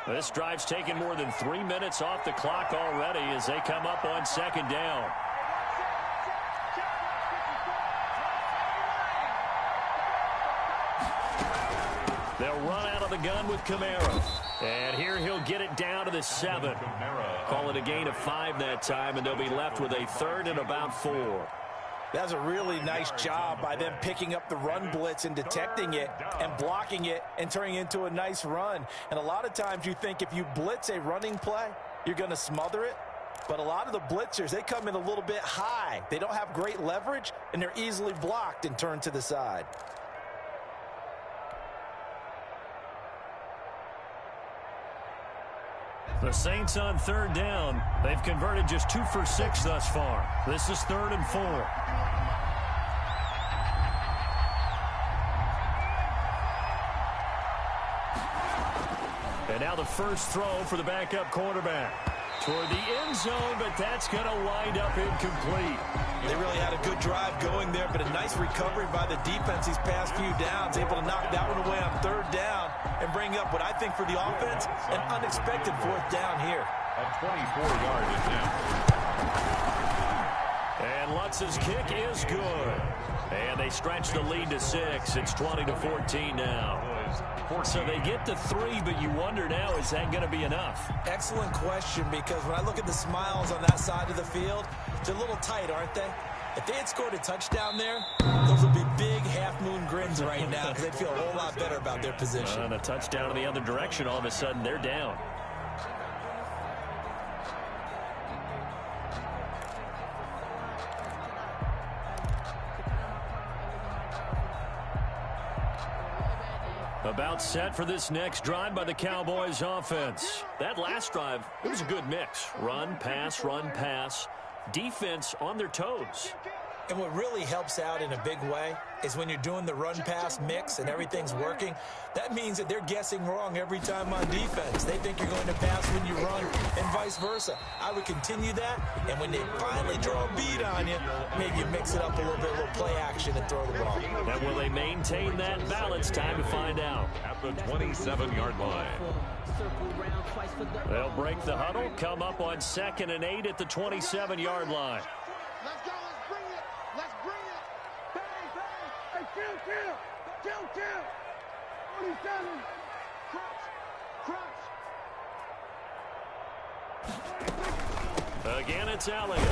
This drive's taken more than 3 minutes off the clock already as they come up on 2nd down. They'll run out of the gun with Camaro. And here he'll get it down to the 7. Call it a gain of 5 that time, and they'll be left with a 3rd and about 4. That's a really nice job by them picking up the run blitz and detecting it and blocking it and turning it into a nice run. And a lot of times you think if you blitz a running play, you're going to smother it. But a lot of the blitzers, they come in a little bit high. They don't have great leverage, and they're easily blocked and turned to the side. The Saints on 3rd down. They've converted just 2 for 6 thus far. This is 3rd and 4. And now the first throw for the backup quarterback. Toward the end zone, but that's going to wind up incomplete. They really had a good drive going there, but a nice recovery by the defense these past few downs, able to knock that one away on 3rd down and bring up what I think for the offense, an unexpected 4th down here. A 24-yard attempt. And Lutz's kick is good. And they stretch the lead to 6. It's 20-14 now. So they get to 3, but you wonder now, is that going to be enough? Excellent question, because when I look at the smiles on that side of the field, they're a little tight, aren't they? If they had scored a touchdown there, those would be big half-moon grins right now because they'd feel a whole lot better about their position. And a touchdown in the other direction, all of a sudden they're down. About set for this next drive by the Cowboys offense. That last drive, it was a good mix. Run, pass, defense on their toes. And what really helps out in a big way is when you're doing the run-pass mix and everything's working, that means that they're guessing wrong every time on defense. They think you're going to pass when you run and vice versa. I would continue that, and when they finally draw a beat on you, maybe you mix it up a little bit, a little play action and throw the ball. And will they maintain that balance? Time to find out. At the 27-yard line. They'll break the huddle, come up on 2nd and 8 at the 27-yard line. Let's go, let's bring it, let's bring it. Bang, bang, hey, kill. 47, crunch. Again, it's Elliott.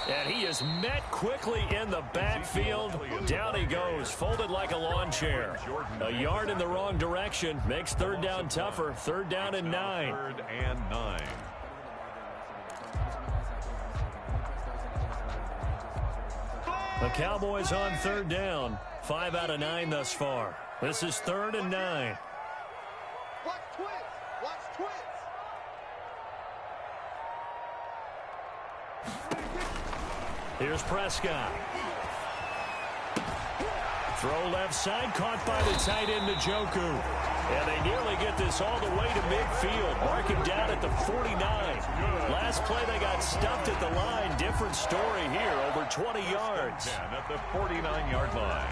And he is met quickly in the backfield. Down he goes, folded like a lawn chair. A yard in the wrong direction makes 3rd down tougher. 3rd down and 9. 3rd and 9. The Cowboys on 3rd down. 5 out of 9 thus far. This is 3rd and 9. Watch twins, watch twins. Here's Prescott. Throw left side, caught by the tight end Njoku. And they nearly get this all the way to midfield. Mark him down at the 49. Last play they got stuffed at the line. Different story here, over 20 yards. 10 at the 49-yard line.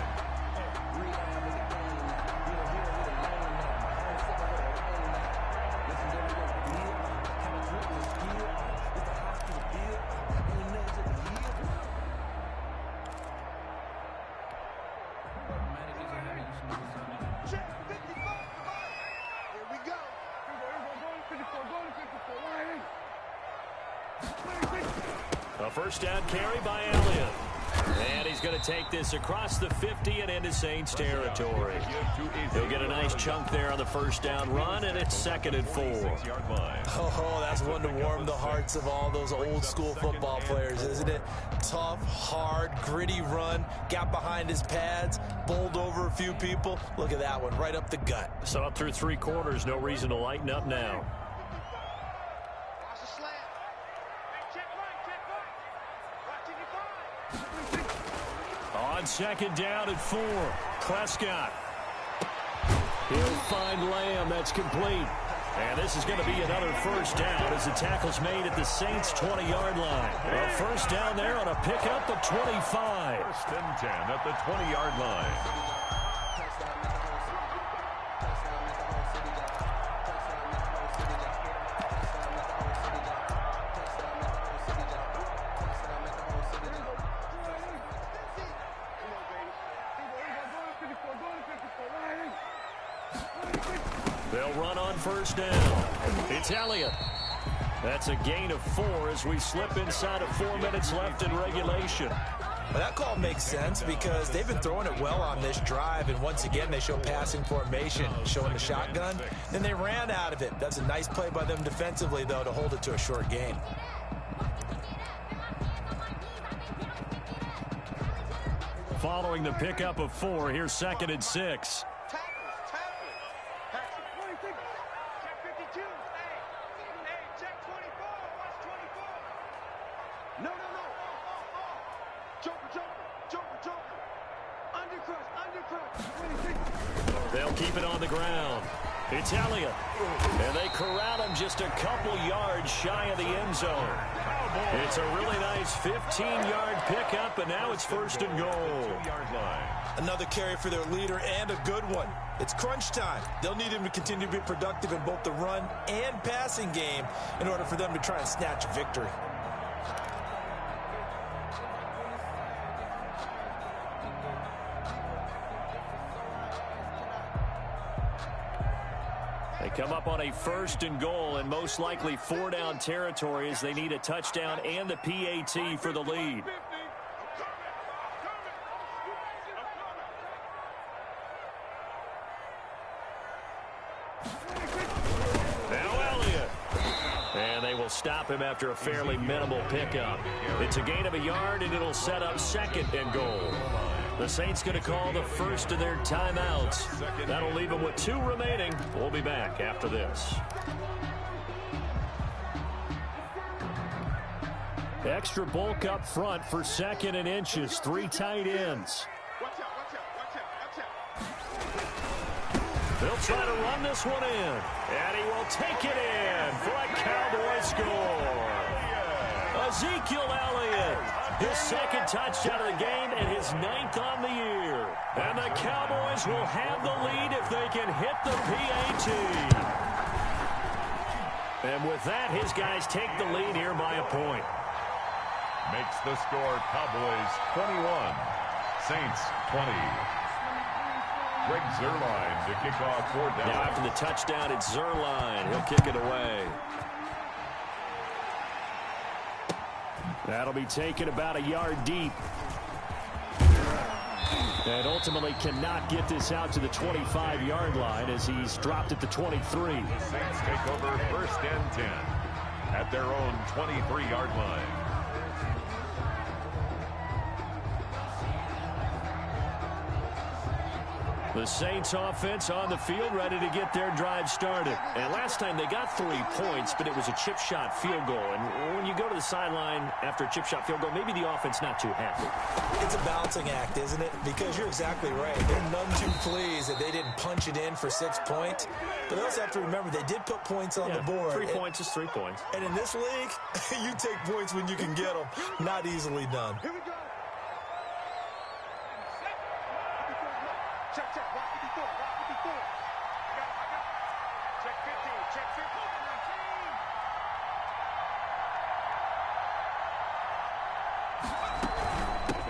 A first down carry by Elliott. And he's going to take this across the 50 and into Saints territory. He'll get a nice chunk there on the first down run, and it's 2nd and 4. Oh, that's one to warm the hearts of all those old school football players, isn't it? Tough, hard, gritty run, got behind his pads, bowled over a few people. Look at that one, right up the gut. So up through 3 quarters, no reason to lighten up now. On 2nd down at 4, Prescott. He'll find Lamb. That's complete. And this is going to be another first down as the tackle's made at the Saints' 20-yard line. A first down there on a pickup of 25. 1st and 10 at the 20-yard line. They'll run on first down. It's Elliott. That's a gain of 4 as we slip inside of 4 minutes left in regulation. Well, that call makes sense because they've been throwing it well on this drive, and once again they show passing formation, showing the shotgun. Then they ran out of it. That's a nice play by them defensively, though, to hold it to a short gain. Following the pickup of 4, here's 2nd and 6. They'll keep it on the ground. It's Elliott. And they corral him just a couple yards shy of the end zone. It's a really nice 15-yard pickup, and now it's 1st and goal. Another carry for their leader and a good one. It's crunch time. They'll need him to continue to be productive in both the run and passing game in order for them to try and snatch a victory. They come up on a 1st and goal and most likely 4-down territory as they need a touchdown and the PAT for the lead. Now Elliott. And they will stop him after a fairly minimal pickup. It's a gain of a yard, and it'll set up 2nd and goal. The Saints going to call the first of their timeouts. That'll leave them with 2 remaining. We'll be back after this. Extra bulk up front for 2nd and inches. 3 tight ends. They'll try to run this one in. And he will take it in for a Cowboy score. Ezekiel Elliott, his 2nd touchdown of the game and his 9th on the year. And the Cowboys will have the lead if they can hit the PAT. And with that, his guys take the lead here by a point. Makes the score Cowboys 21, Saints 20. Greg Zuerlein to kick off 4th down. Now after the touchdown, it's Zuerlein. He'll kick it away. That'll be taken about a yard deep. And ultimately cannot get this out to the 25-yard line as he's dropped at the 23. The Saints take over 1st and 10 at their own 23-yard line. The Saints offense on the field ready to get their drive started. And last time they got 3 points, but it was a chip shot field goal. And when you go to the sideline after a chip shot field goal, maybe the offense not too happy. It's a balancing act, isn't it? Because you're exactly right. They're none too pleased that they didn't punch it in for 6 points. But they also have to remember they did put points on the board. 3 points is 3 points. And in this league, you take points when you can get them. Not easily done. Here we go. Check, check. Rock 54. Rock 54. I got it. Check 15. Check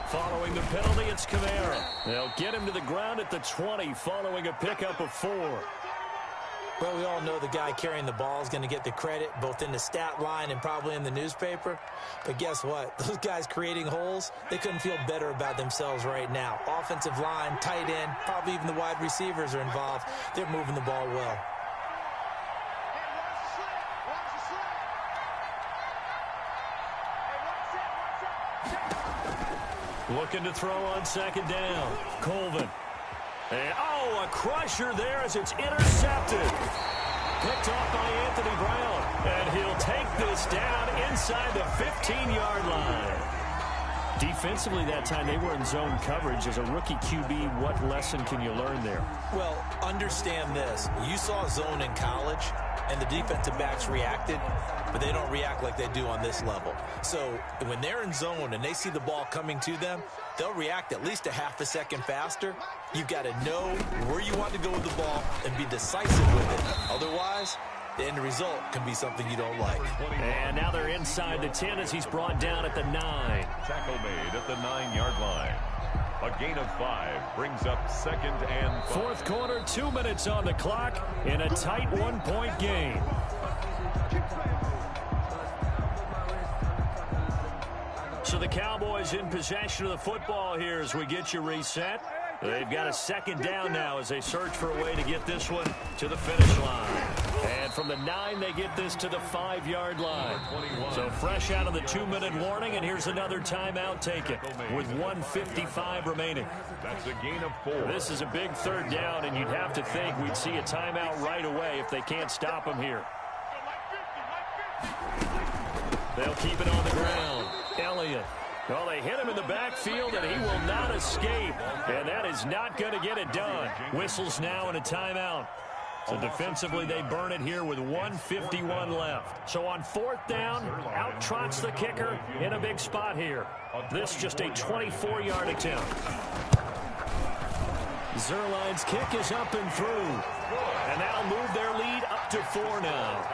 15. Following the penalty, it's Kamara. They'll get him to the ground at the 20 following a pickup of 4. Well, we all know the guy carrying the ball is going to get the credit, both in the stat line and probably in the newspaper. But guess what? Those guys creating holes, they couldn't feel better about themselves right now. Offensive line, tight end, probably even the wide receivers are involved. They're moving the ball well. Looking to throw on 2nd down. Colvin. And, a crusher there as it's intercepted. Picked off by Anthony Brown. And he'll take this down inside the 15-yard line. Defensively that time, they were in zone coverage. As a rookie QB, what lesson can you learn there? Well, understand this. You saw zone in college, and the defensive backs reacted, but they don't react like they do on this level. So when they're in zone and they see the ball coming to them, they'll react at least a half a second faster. You've got to know where you want to go with the ball and be decisive with it. Otherwise, the end result can be something you don't like. And now they're inside the 10 as he's brought down at the 9. Tackle made at the 9-yard line. A gain of 5 brings up 2nd and 5. 4th quarter, 2 minutes on the clock in a tight 1-point game. So the Cowboys in possession of the football here as we get you reset. They've got a 2nd down now as they search for a way to get this one to the finish line. And from the 9, they get this to the 5-yard line. So fresh out of the 2-minute warning, and here's another timeout taken with 1:55 remaining. That's a gain of 4. This is a big 3rd down, and you'd have to think we'd see a timeout right away if they can't stop him here. They'll keep it on the ground. Elliott. Well, they hit him in the backfield, and he will not escape. And that is not going to get it done. Whistles now and a timeout. So defensively, they burn it here with 1:51 left. So on 4th down, out trots the kicker in a big spot here. This just a 24-yard attempt. Zuerlein's kick is up and through. And that'll move their lead up to 4 now.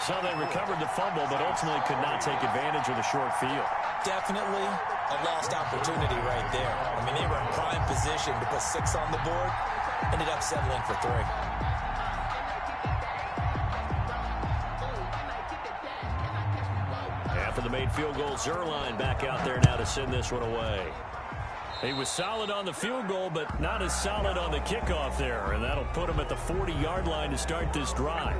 So they recovered the fumble, but ultimately could not take advantage of the short field. Definitely a lost opportunity right there. I mean, they were in prime position to put 6 on the board. Ended up settling for 3. After the made field goal, Zuerlein back out there now to send this one away. He was solid on the field goal, but not as solid on the kickoff there. And that'll put him at the 40-yard line to start this drive.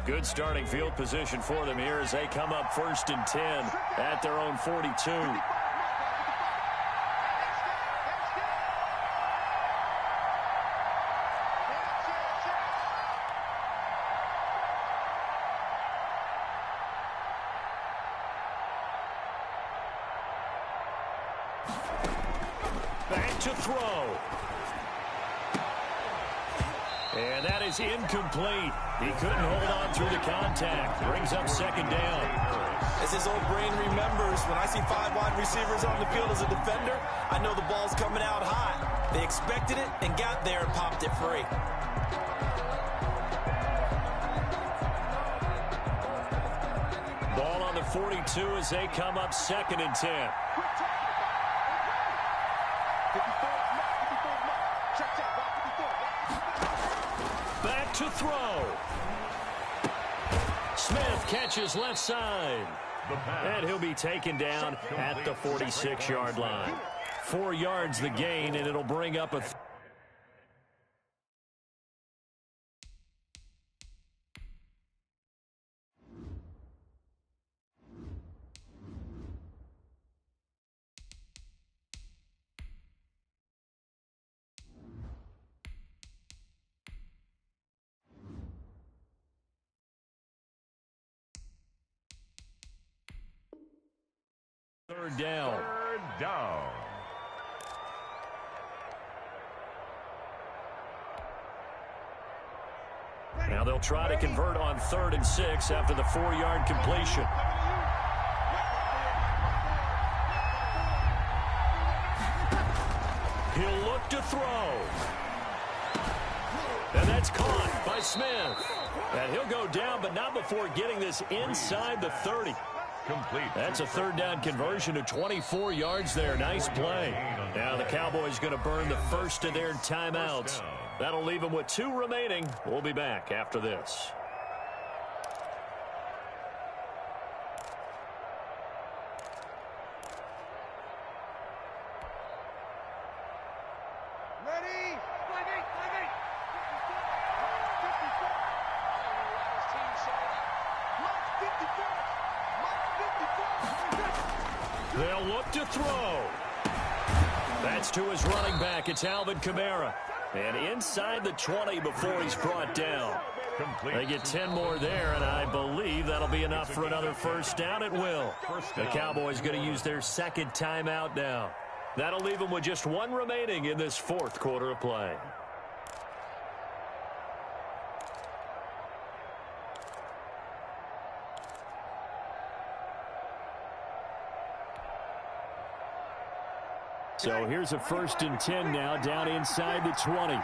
Good starting field position for them here as they come up 1st and 10 at their own 42. to throw. And that is incomplete. He couldn't hold on through the contact. Brings up second down. As his old brain remembers, when I see 5 wide receivers on the field as a defender, I know the ball's coming out high. They expected it and got there and popped it free. Ball on the 42 as they come up 2nd and 10. Back to throw. Smith catches left side. And he'll be taken down at the 46-yard line. 4 yards the gain, and it'll bring up a... Third down. Third down. Now they'll try to convert on 3rd and 6 after the 4-yard completion. He'll look to throw. And that's caught by Smith. And he'll go down, but not before getting this inside the 30. Complete. That's a 3rd down conversion of 24 yards there. Nice play. Now the Cowboys going to burn the first of their timeouts. That'll leave them with 2 remaining. We'll be back after this. Ready? 5-8. They'll look to throw. That's to his running back. It's Alvin Kamara. And inside the 20 before he's brought down. They get 10 more there, and I believe that'll be enough for another first down. It will. The Cowboys going to use their 2nd timeout now. That'll leave them with just 1 remaining in this 4th quarter of play. So here's a 1st and 10 now down inside the 20. Right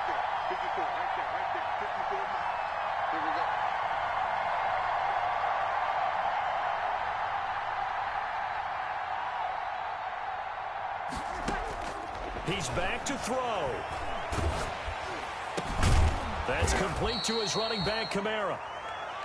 there. 54. Right there. 54. Here we go. He's back to throw. That's complete to his running back, Kamara.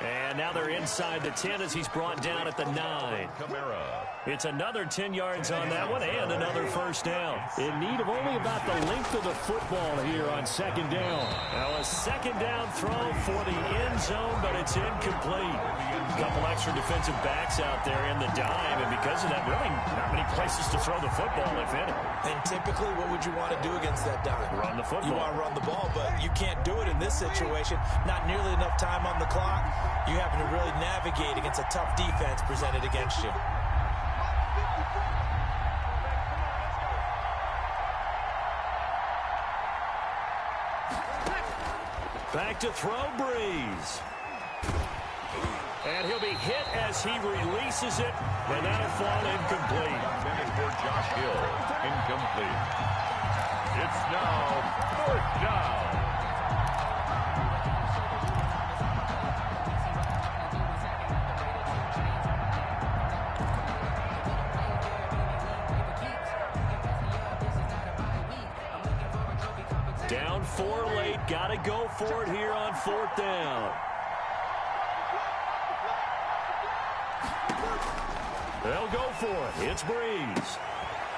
And now they're inside the 10 as he's brought down at the 9. Kamara. It's another 10 yards on that one and another first down. In need of only about the length of the football here on 2nd down. Now a 2nd down throw for the end zone, but it's incomplete. A couple extra defensive backs out there in the dime, and because of that, really not many places to throw the football, if any. And typically, what would you want to do against that dime? Run the football. You want to run the ball, but you can't do it in this situation. Not nearly enough time on the clock. You having to really navigate against a tough defense presented against you. Back to throw, Breeze. And he'll be hit as he releases it, and that'll fall incomplete. Intended for Josh Hill. Incomplete. It's now 4th down. Down 4 late. Got to go for it here on 4th down. They'll go for it. It's Breeze.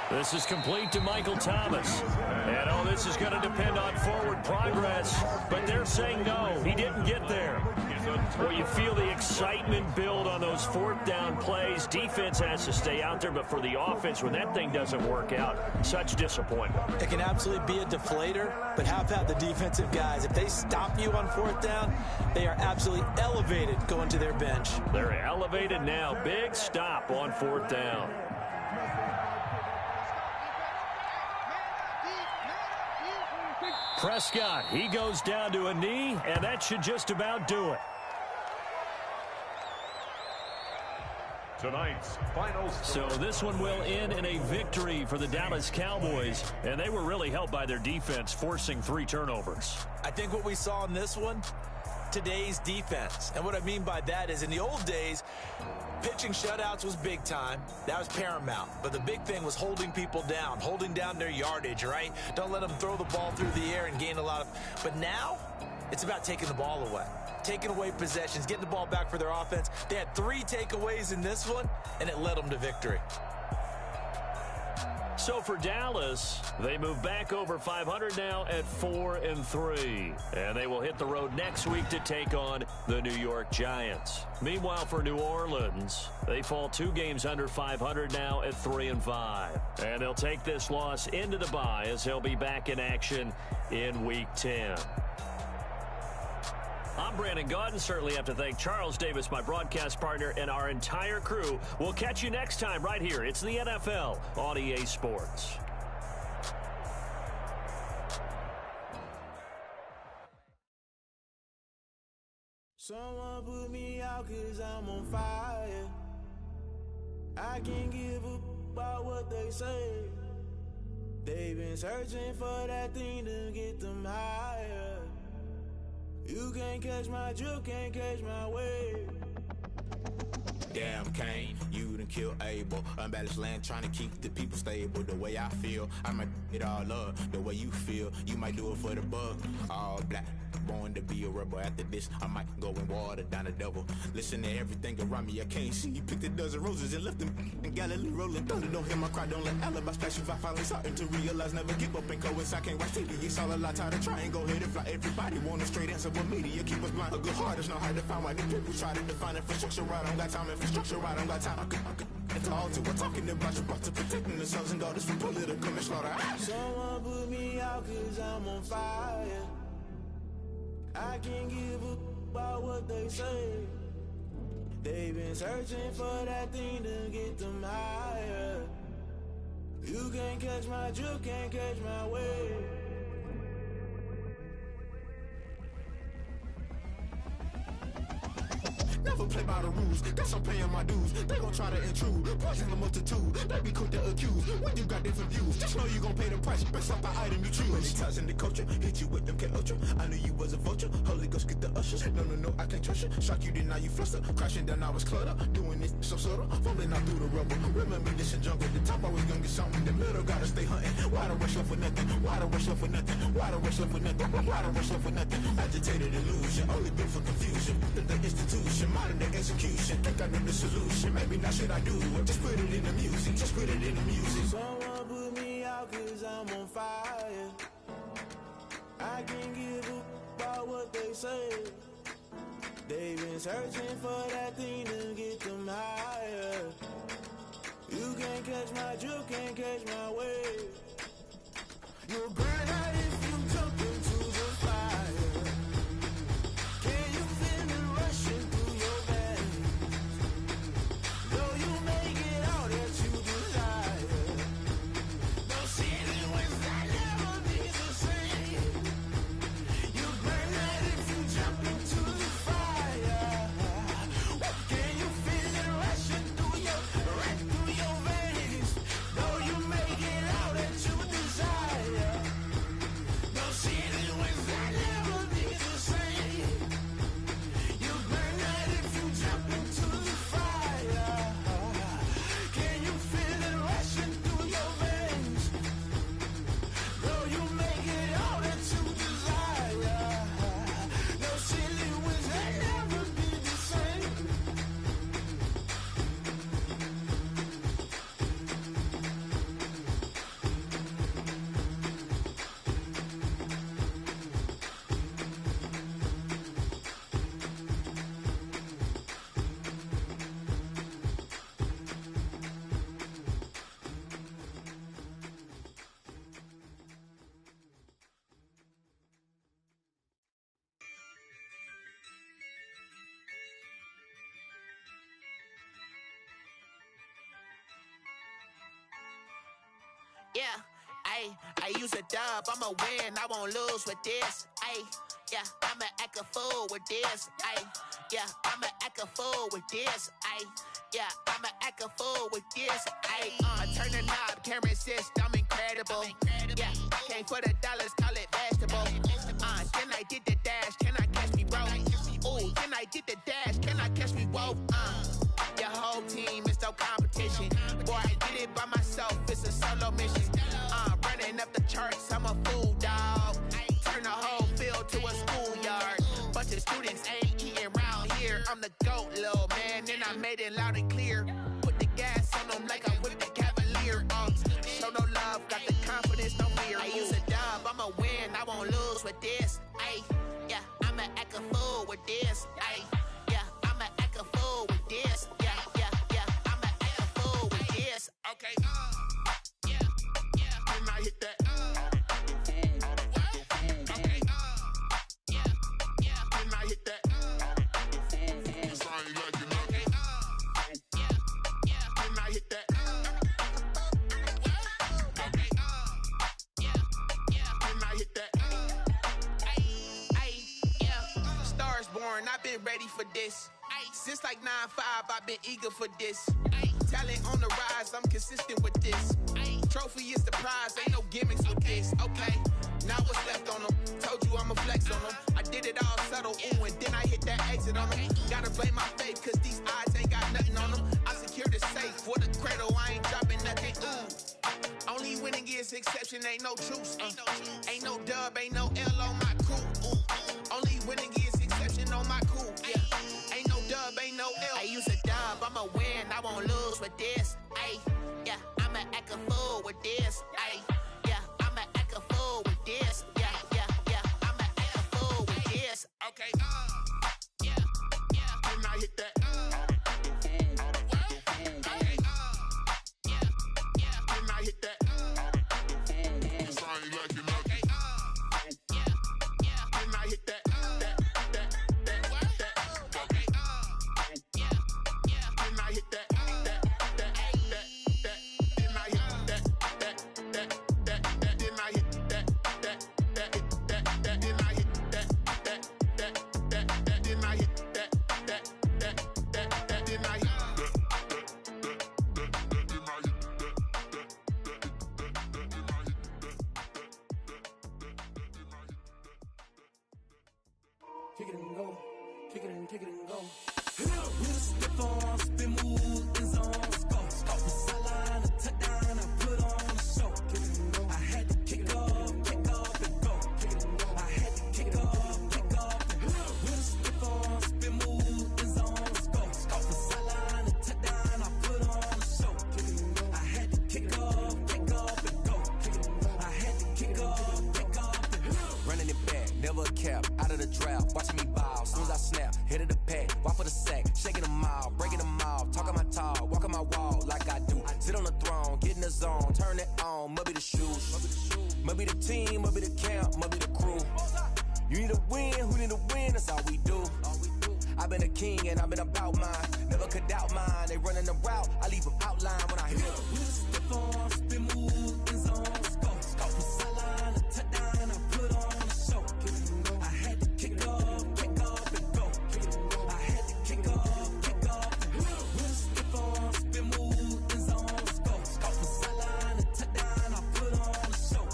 This is complete to Michael Thomas. And, oh, this is going to depend on forward progress. But they're saying no, he didn't get there. Well, you feel the excitement build on those 4th down plays. Defense has to stay out there, but for the offense, when that thing doesn't work out, such disappointment. It can absolutely be a deflator, but how about the defensive guys? If they stop you on 4th down, they are absolutely elevated going to their bench. They're elevated now. Big stop on 4th down. Prescott, he goes down to a knee, and that should just about do it. Tonight's final score. So this one will end in a victory for the Dallas Cowboys, and they were really helped by their defense, forcing 3 turnovers. I think what we saw in this one, today's defense. And what I mean by that is in the old days, pitching shutouts was big time. That was paramount. But the big thing was holding people down, holding down their yardage, right? Don't let them throw the ball through the air and gain a lot of... But now, it's about taking the ball away. Taking away possessions, getting the ball back for their offense. They had 3 takeaways in this one, and it led them to victory. So for Dallas, they move back over 500 now at 4-3. And they will hit the road next week to take on the New York Giants. Meanwhile, for New Orleans, they fall 2 games under 500 now at 3-5. And they'll take this loss into the bye as they'll be back in action in Week 10. I'm Brandon Gaudin. Certainly have to thank Charles Davis, my broadcast partner, and our entire crew. We'll catch you next time right here. It's the NFL on EA Sports. Someone put me out 'cause I'm on fire. I can't give up about what they say. They've been searching for that thing to get them higher. You can't catch my drift, can't catch my wave. Damn Kane, you done killed Abel. Unbalanced land trying to keep the people stable. The way I feel, I might it all up. The way you feel, you might do it for the bug. All black, born to be a rebel. After this, I might go and water down the devil. Listen to everything around me, I can't see. Picked a dozen roses and left them in Galilee rolling thunder. Don't hear my cry, don't let alibis flash. If I finally starting to realize, never give up and coincide. I can't watch TV, it's all a lot. Tired of trying, go ahead and fly. Everybody want a straight answer, but media keep us blind. A good heart is not hard to find. Why the people try to define infrastructure right? I don't got time, infrastructure right? I don't got time. I could it's all to we're talking about you, about to protecting the sons and daughters from political and slaughter. Someone put me out 'cause I'm on fire. I can't give up about what they say. They've been searching for that thing to get them higher. You can't catch my drift, can't catch my wave. Never play by the rules, guess I'm paying my dues. They gon' try to intrude, poison the multitude. They be quick to accuse, when you got different views. Just know you gon' pay the price, based off the item you choose. Many times in the culture, hit you with MK Ultra. I knew you was a vulture, Holy Ghost get the ushers. No, I can't trust you. Shock you, then now you fluster. Crashing down, I was cluttered. Doing this so subtle, fumbling out through the rubble. Remember this in jungle, the top always gonna get something. In the middle, gotta stay hunting. Why the rush left for nothing? Why the rush left for nothing? Why the rush left for nothing? Why the rush left for nothing? Agitated illusion, only built for confusion. The institution, modern day execution. Think I know the solution. Maybe not should I do it? Just put it in the music. Just put it in the music. Someone put me out 'cause I'm on fire. I can't give up about what they say. They've been searching for that thing to get them higher. You can't catch my drift, can't catch my wave. You'll burn out if you jump into the fire. Can you feel it rushing through your veins? Though you may get all that you desire, those ceiling winds that never be the same. You burn out if you jump into the fire. Can you feel it rushing through your veins? Though you may get all that you desire, those ceiling winds that never be the same. You burn out if you jump into the fire. Can you feel it rushing through your veins? Though you may get all that you desire, those ceiling winds that never be the same. Yeah, Ayy, I use a dub, I'ma win, I won't lose with this. Ayy, yeah, I'ma act a fool with this. Ayy, yeah, I'ma act a fool with this. Ayy, yeah, I'ma act a fool with this. Ayy, turn the knob, camera assist, I'm incredible. Yeah, came for the dollars, call it vegetable. Then I did the dash, can I catch me, bro? Ooh, then I did the dash, can I catch me, whoa? Your whole team is no competition. Boy, I did it by myself, it's a solo mission. Running up the charts, I'm a fool, dog. Turn the whole field to a schoolyard. Bunch of students ain't eating round here. I'm the GOAT, little man, and I made it loud and clear. Put the gas on them like I whipped the Cavalier. Show no love, got the confidence, no fear. I use a dub, I'ma win, I won't lose with this. Ayy, yeah, I'ma act a fool with this. Ayy, yeah, I'ma act a fool with this. Yeah, yeah, yeah, I'ma act a fool with this. Okay, yeah, yeah, when I hit that. Okay, yeah, yeah, when I hit that. Cause I ain't like it. Okay, yeah, yeah, when I hit that. Okay, yeah, yeah, when I hit that. Stars born, I've been ready for this. Since like 9-5, I've been eager for this. Talent on the rise, I'm consistent with this. Trophy is the prize, ain't no gimmicks with this. Okay, now what's left on them? Told you I'ma flex on them. I did it all subtle, ooh, and then I hit that exit on them. Gotta blame my faith, cause these odds ain't got nothing on them. I secured the safe for the cradle, I ain't dropping nothing, ooh. Only winning is exception, ain't no truce. Ain't no dub, ain't no L on my crew. Only winning is exception on my cool. Yeah, ain't no dub, ain't no L. I use a dub, I'ma win, I won't lose with this. Ayy, yeah, I'ma act a fool with this. Ayy, yeah, I'ma act a fool with this. Yeah, yeah, yeah, I'ma act a fool with this. Okay, yeah, yeah, when I hit that. Okay, yeah, yeah, when I hit that. Cause I ain't like it. Okay, yeah, yeah, when I hit that. Kick it and go, kick it and go. With a stiff arm, spin move, in zone, go. Off the sideline, a touchdown, I put on a show. I had to kick off and go. I had to kick off and go. With a stiff arm, spin move, in zone, go. Off the sideline, a touchdown, I put on a show. I had to kick off and go. I had to kick off and go. Running it back, never cap, out of the drought, watching me ball. Soon as I snap, hit of the pack, walk for the sack, shaking them out, breaking them off, talking my talk, walking my wall like I do. Sit on the throne, get in the zone, turn it on, maybe the shoes, maybe the team, maybe the camp, maybe the crew. You need to win, who need to win, that's all we do. I've been a king and I've been about mine, never could doubt mine. They running the route, I leave them outline when I hit them. With a stiff arm, spin move, in zone, go. Off the sideline, a touchdown, I put on a show. I had to kick off and go. I had to kick off and go. With a stiff arm, spin move, in zone, go. Off the sideline, a touchdown, I put on a show.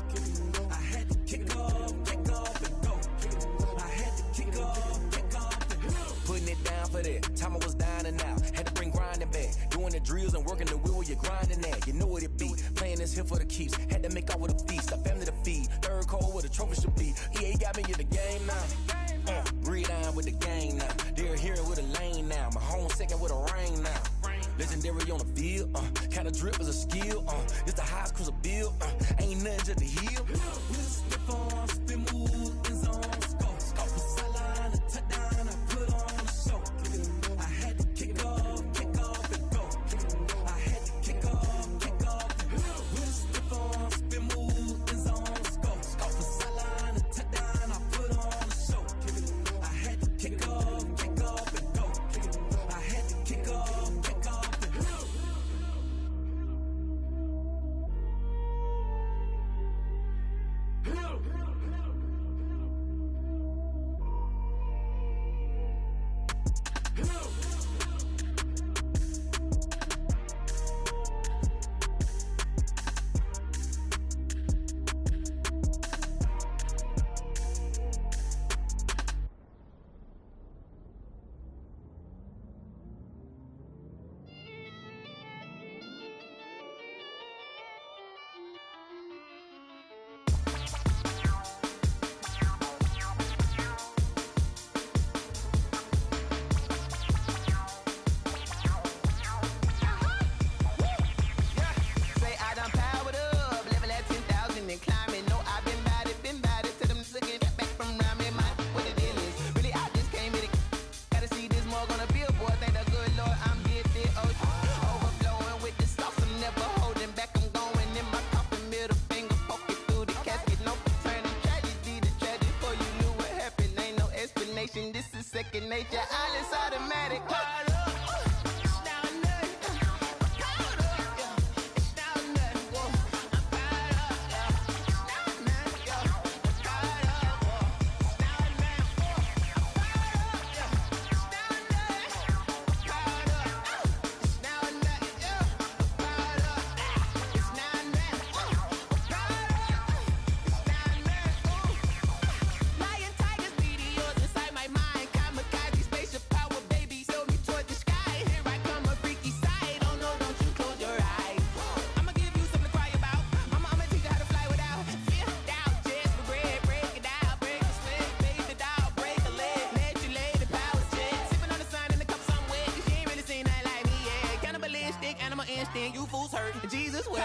I had to kick off and go. I had to kick off and go. Putting it down for that, time I was down and out, had to bring grinding back, doing the drills and working the wheel where you're grinding at. You know what it be, playing this here for the keeps, had to make off with a feast, a family to feed, third cold where the trophy should be. EA got me in the game now, breathe on with the gang now, they're here with a lane now, my home second with a rain now. Legendary on the field, kinda drip as a skill, it's the highest cruiser bill, ain't nothing just the hill. With a stiff arm, spin move, in zone, go. Off the sideline, a touchdown, I put on a show. I had to kick off and go. I had to kick off and go. With a stiff arm, spin move, in zone, go. Off the sideline, a touchdown, I put on a show. I had to kick off and go. I had to kick off and go. vacation. This is second nature. All is automatic. You fools hurt. Jesus will.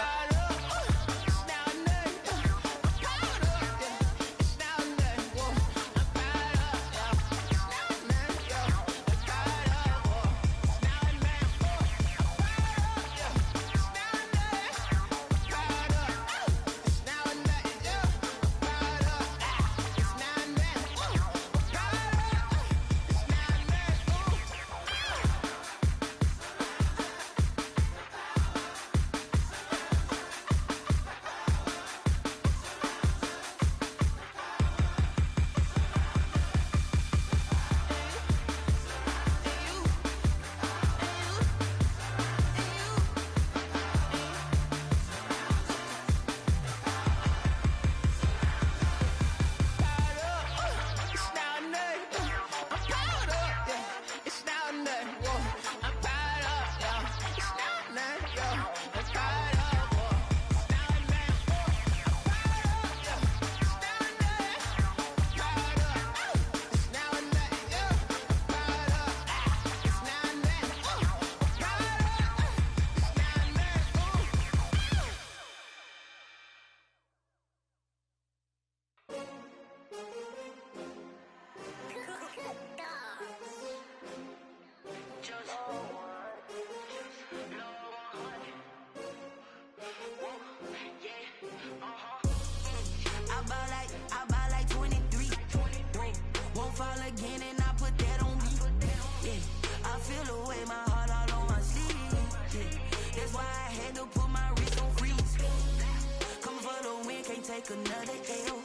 I buy like 23. Won't fall again and I put that on me. Yeah, I feel away my heart all on my sleeve. Yeah, that's why I had to put my wrist on freeze. Coming for the win, can't take another L.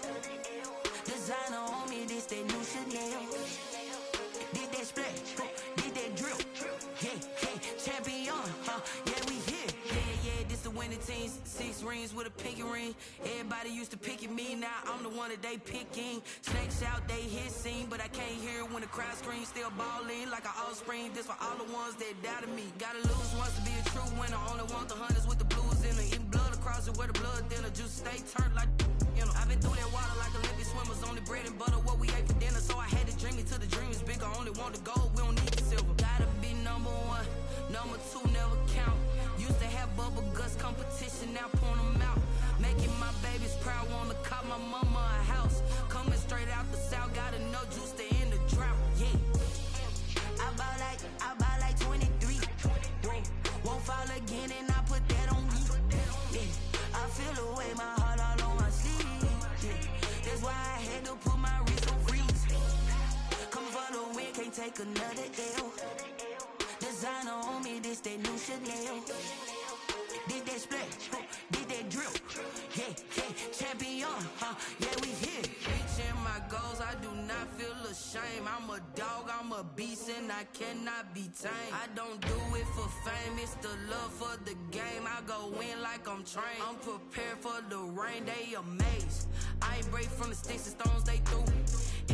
Designer on me, this that new Chanel. Did that splash, did that drill. Yeah, champion, yeah, we here. Yeah, this the winning team. 6 rings with a pinky ring. Everybody used to picking me, now I'm the one that they picking. Snakes out, they hit scene, but I can't hear when the crowd screams. Still balling like an offspring. This for all the ones that doubted me. Gotta lose once to be a true winner. Only want the hunters with the blues in it. Eating blood across it where the blood dinner. Juice stay turned like, you know. I've been through that water like Olympic swimmers. Only bread and butter, what we ate for dinner. So I had to dream it till the dream is bigger. Only want the gold, we don't need the silver. Gotta be number 1, number 2 never count. Used to have bubble guts competition, now point them out. Making my babies proud, wanna call my mama a house. Coming straight out the south, gotta know juice to end the drought. Yeah, I buy like 23. Won't fall again and I put that on me. Yeah, I feel away my heart all on my sleeve. Yeah, that's why I had to put my wrist on freeze. Coming for the win, can't take another L. Designer on me, this that new Chanel. Did that splash, did that drill. Yeah, champion, yeah, we here. Reaching my goals, I do not feel ashamed. I'm a dog, I'm a beast, and I cannot be tamed. I don't do it for fame, it's the love for the game. I go in like I'm trained. I'm prepared for the rain, they amazed. I ain't break from the sticks and stones they threw.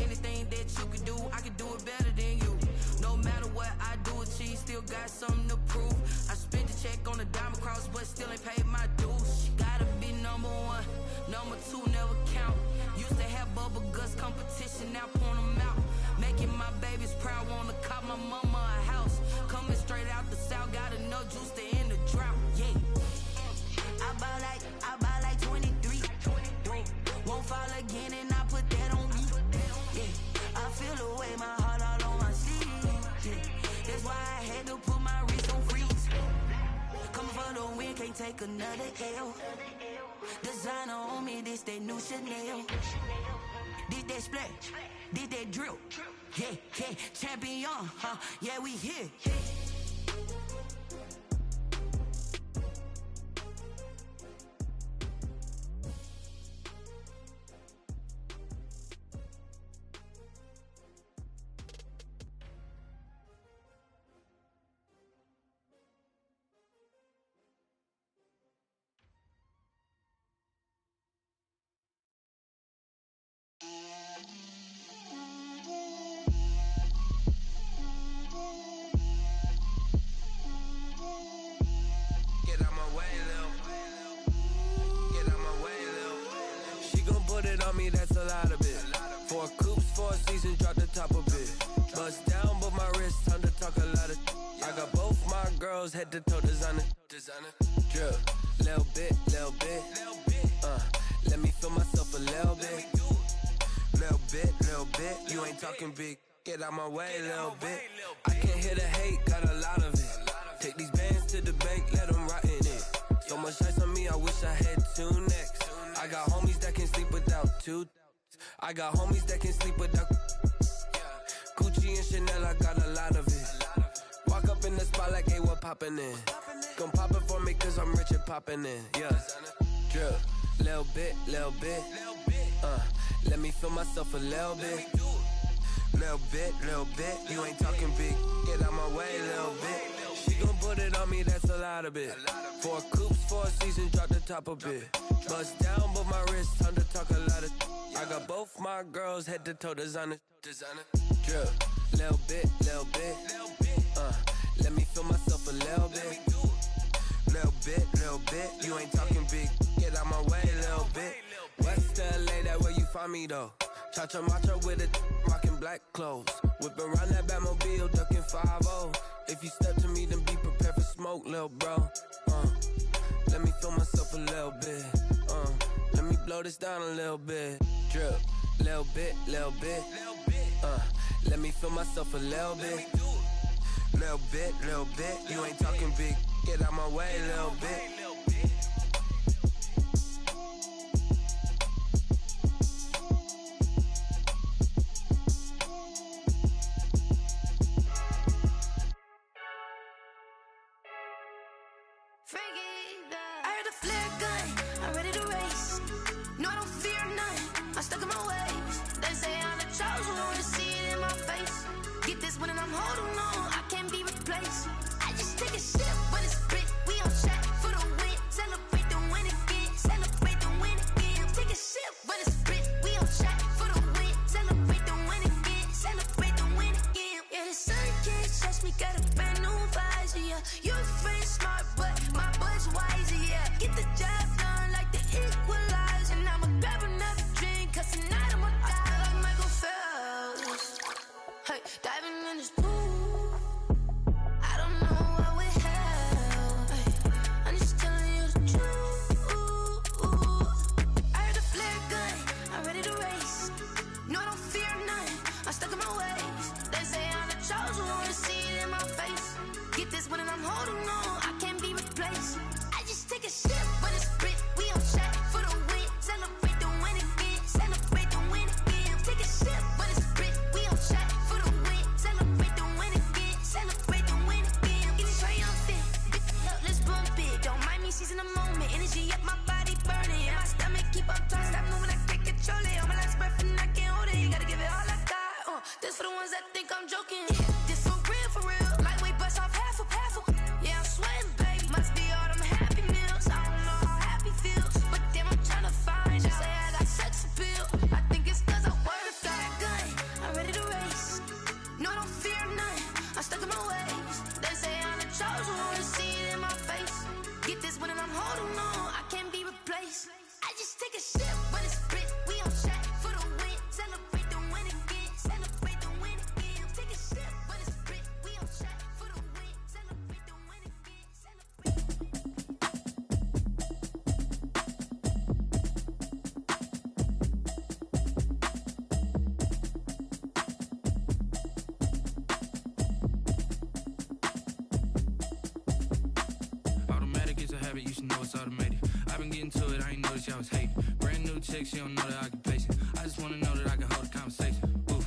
Anything that you can do, I can do it better than you. No matter what I do, achieve, still got something to prove. I spent the check on the diamond cross, but still ain't paid my dues. Gotta be number 1, number 2 never count. Used to have bubble guts competition, now point them out. Making my babies proud, wanna call my mama a house. Coming straight out the south, gotta know juice to end the drought. Yeah, I buy like 23. Won't fall again and I put that on me. Yeah, I feel away my heart all on my sleeve. Yeah, that's why I had to put my wrist on freeze. Coming for the win, can't take another L. Designer on me, this that new Chanel. Did that splash, did that drill. yeah, champion, huh? Yeah, we here. That's a lot of it. 4 coops, 4 seasons, drop the top of it. Bust down, but my wrist, time to talk a lot of. I got both my girls head to toe designer. Drip, little bit. Let me feel myself a little bit. Little bit. You ain't talking big. Get out my way, little bit. I can't hear the hate, got a lot of it. Take these bands to the bank, let them rot in it. So much ice on me, I wish I had 2 necks. I got homies that can sleep without 2. I got homies that can sleep without Gucci and Chanel, I got a lot of it. Walk up in the spot like, hey, what poppin' in? Gon' pop it for me cause I'm rich and poppin' in, yeah. Drip, little bit. Let me feel myself a little bit. Little bit. You ain't talking big, get out my way, little bit. She gon' put it on me, that's a lot of it. 4 coops, 4 seasons, drop the top of it. Bust down, but my wrist, time to talk a lot of. I got both my girls head to toe designer. Drip, little bit. Let me feel myself a little bit. Little bit. You ain't talking big, get out my way, little bit. West LA, that where you find me though. Cha-cha matcha with it, rockin' black clothes. Whip around that Batmobile, ducking 5-0. If you step to me, then be prepared for smoke, lil' bro. Let me feel myself a little bit. Let me blow this down a little bit. Drip, little bit. Let me feel myself a little bit. Little bit. You ain't talking big. Get out my way, little bit. I heard a flare gun, I'm ready to race. No, I don't fear none, I'm stuck in my ways. They say I'm the chosen one, see it in my face. Get this one and I'm holding on, I can't be replaced. I just take a sip, but it's spit, we on track for the win. Celebrate the win again, celebrate the win again. Take a sip, but it's spit, we on track for the win. Celebrate the win again, celebrate the win again. Yeah, the sun can't touch me, got a brand new visor, yeah. Your friend's smart, but my bud's wiser, yeah. Get the job done like the equalizer. And I'ma grab another drink, cause tonight I'ma die like Michael Phelps. Hey, diving in this pool, I don't know what we have. Hey, I'm just telling you the truth. I heard a flare gun, I'm ready to race. No, I don't fear none, I'm stuck in my ways. They say I'm the chosen one, see it in my face. Get this one and I'm holding on, I can't be replaced. I just take a sip, but it's spit, we on track for the win. Celebrate the win again, celebrate the win again. Take a sip, but it's spit, we on track for the win. Celebrate the win again, celebrate the win again. Get it triumphant, look, let's bump it. Don't mind me seizing the moment, energy up my body burning. And my stomach keep up trying, stop moving, I can't control it. On my last breath and I can't hold it, you gotta give it all I got. This for the ones that think I'm joking. This for real. Lightweight bust off half a. Yeah, I'm sweating, baby. Must be all them happy meals. I don't know how happy feels, but damn, I'm tryna find you. Say I got sex appeal. I think it's cause I wear a flat gun. I'm ready to race. No, I don't fear none. I'm stuck in my ways. They say I'm the chosen one, see it in my face. Get this one and I'm holding on, I can't be replaced. I just take a sip, but it's spit. We on track for the win. Celebrate the win again. Celebrate the win again. Take a sip, but it's spit. We on track for the win. Celebrate the win again. Automatic is a habit, you should know it's automated. I've been getting to it, I ain't noticed y'all was hating. Brand new chick, she don't know that occupation. I just wanna know that I can hold a conversation. Oof,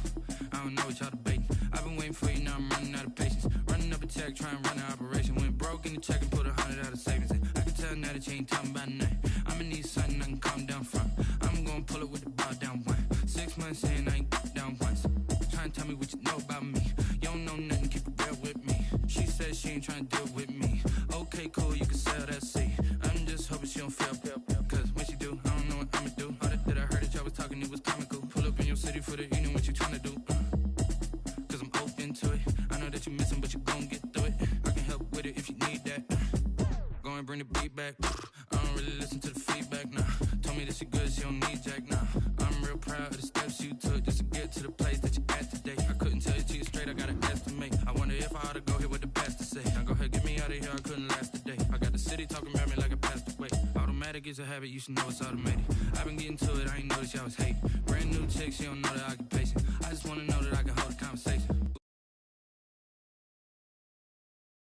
I don't know with y'all debating. I've been waiting for you, now I'm running out of patience. Running up a check, trying to run an operation. Went broke in the check and put 100 out of savings in. I can tell now that you ain't talking about nothing. I'ma need something I can calm down from. I'm gonna pull it with the bar down one. 6 months in, I ain't down once. Trying to tell me what you know about me. You don't know nothing, keep it real with me. She said she ain't trying to deal with me. Okay, cool, you can sell that seat. I'm just hoping she don't feel. Cause when she do, I don't know what I'ma do. All that I heard that y'all was talking, it was comical. Pull up in your city for the evening, what you trying to do? Cause I'm open to it. I know that you missing, but you gon' get through it. I can help with it if you need that. Go and bring the beat back. I don't really listen to the feedback, nah. Told me that she good, she don't need jack, nah. I'm real proud of the steps you took just to get to the place that you at today. I couldn't tell you to you straight, I gotta estimate. I wonder if I ought to go here with the pastor say. Now go ahead, get me out of here, I couldn't last a day. I got the city talking about me like I passed away. Automatic is a habit, you should know it's automated. I've been getting to it, I ain't noticed y'all was hating. Brand new chick, she don't know the occupation. I just wanna